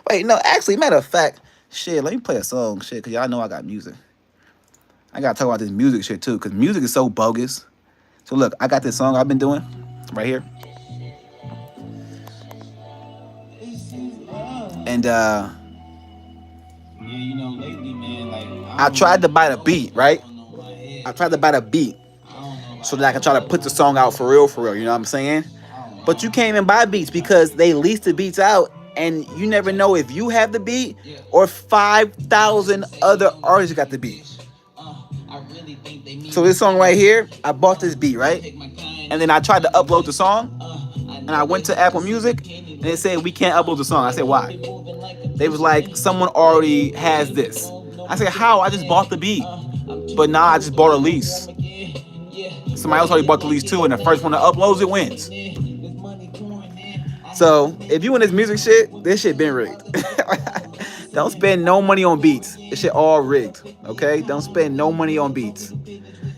Speaker 1: Wait, no, actually, matter of fact, shit, let me play a song, shit, because y'all know I got music. I got to talk about this music shit, too, because music is so bogus. So, look, I got this song I've been doing right here. And, lately, man, I tried to buy the beat, right? I tried to buy the beat so that I can try to put the song out for real, you know what I'm saying? But you can't even buy beats because they lease the beats out, and you never know if you have the beat or 5,000 other artists got the beat. So this song right here, I bought this beat, right? And then I tried to upload the song, and I went to Apple Music, and it said, we can't upload the song. I said, why? They was like, someone already has this. I said, how? I just bought the beat. But nah, I just bought a lease. Somebody else already bought the lease too, and the first one that uploads it wins. So, if you in this music shit, this shit been rigged. Don't spend no money on beats. This shit all rigged, okay? Don't spend no money on beats.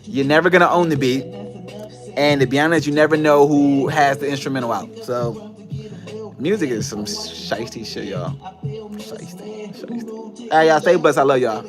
Speaker 1: You're never gonna own the beat. And to be honest, you never know who has the instrumental out. So, Music is some shiesty shit, y'all. Shiesty. Hey, y'all stay blessed. I love y'all.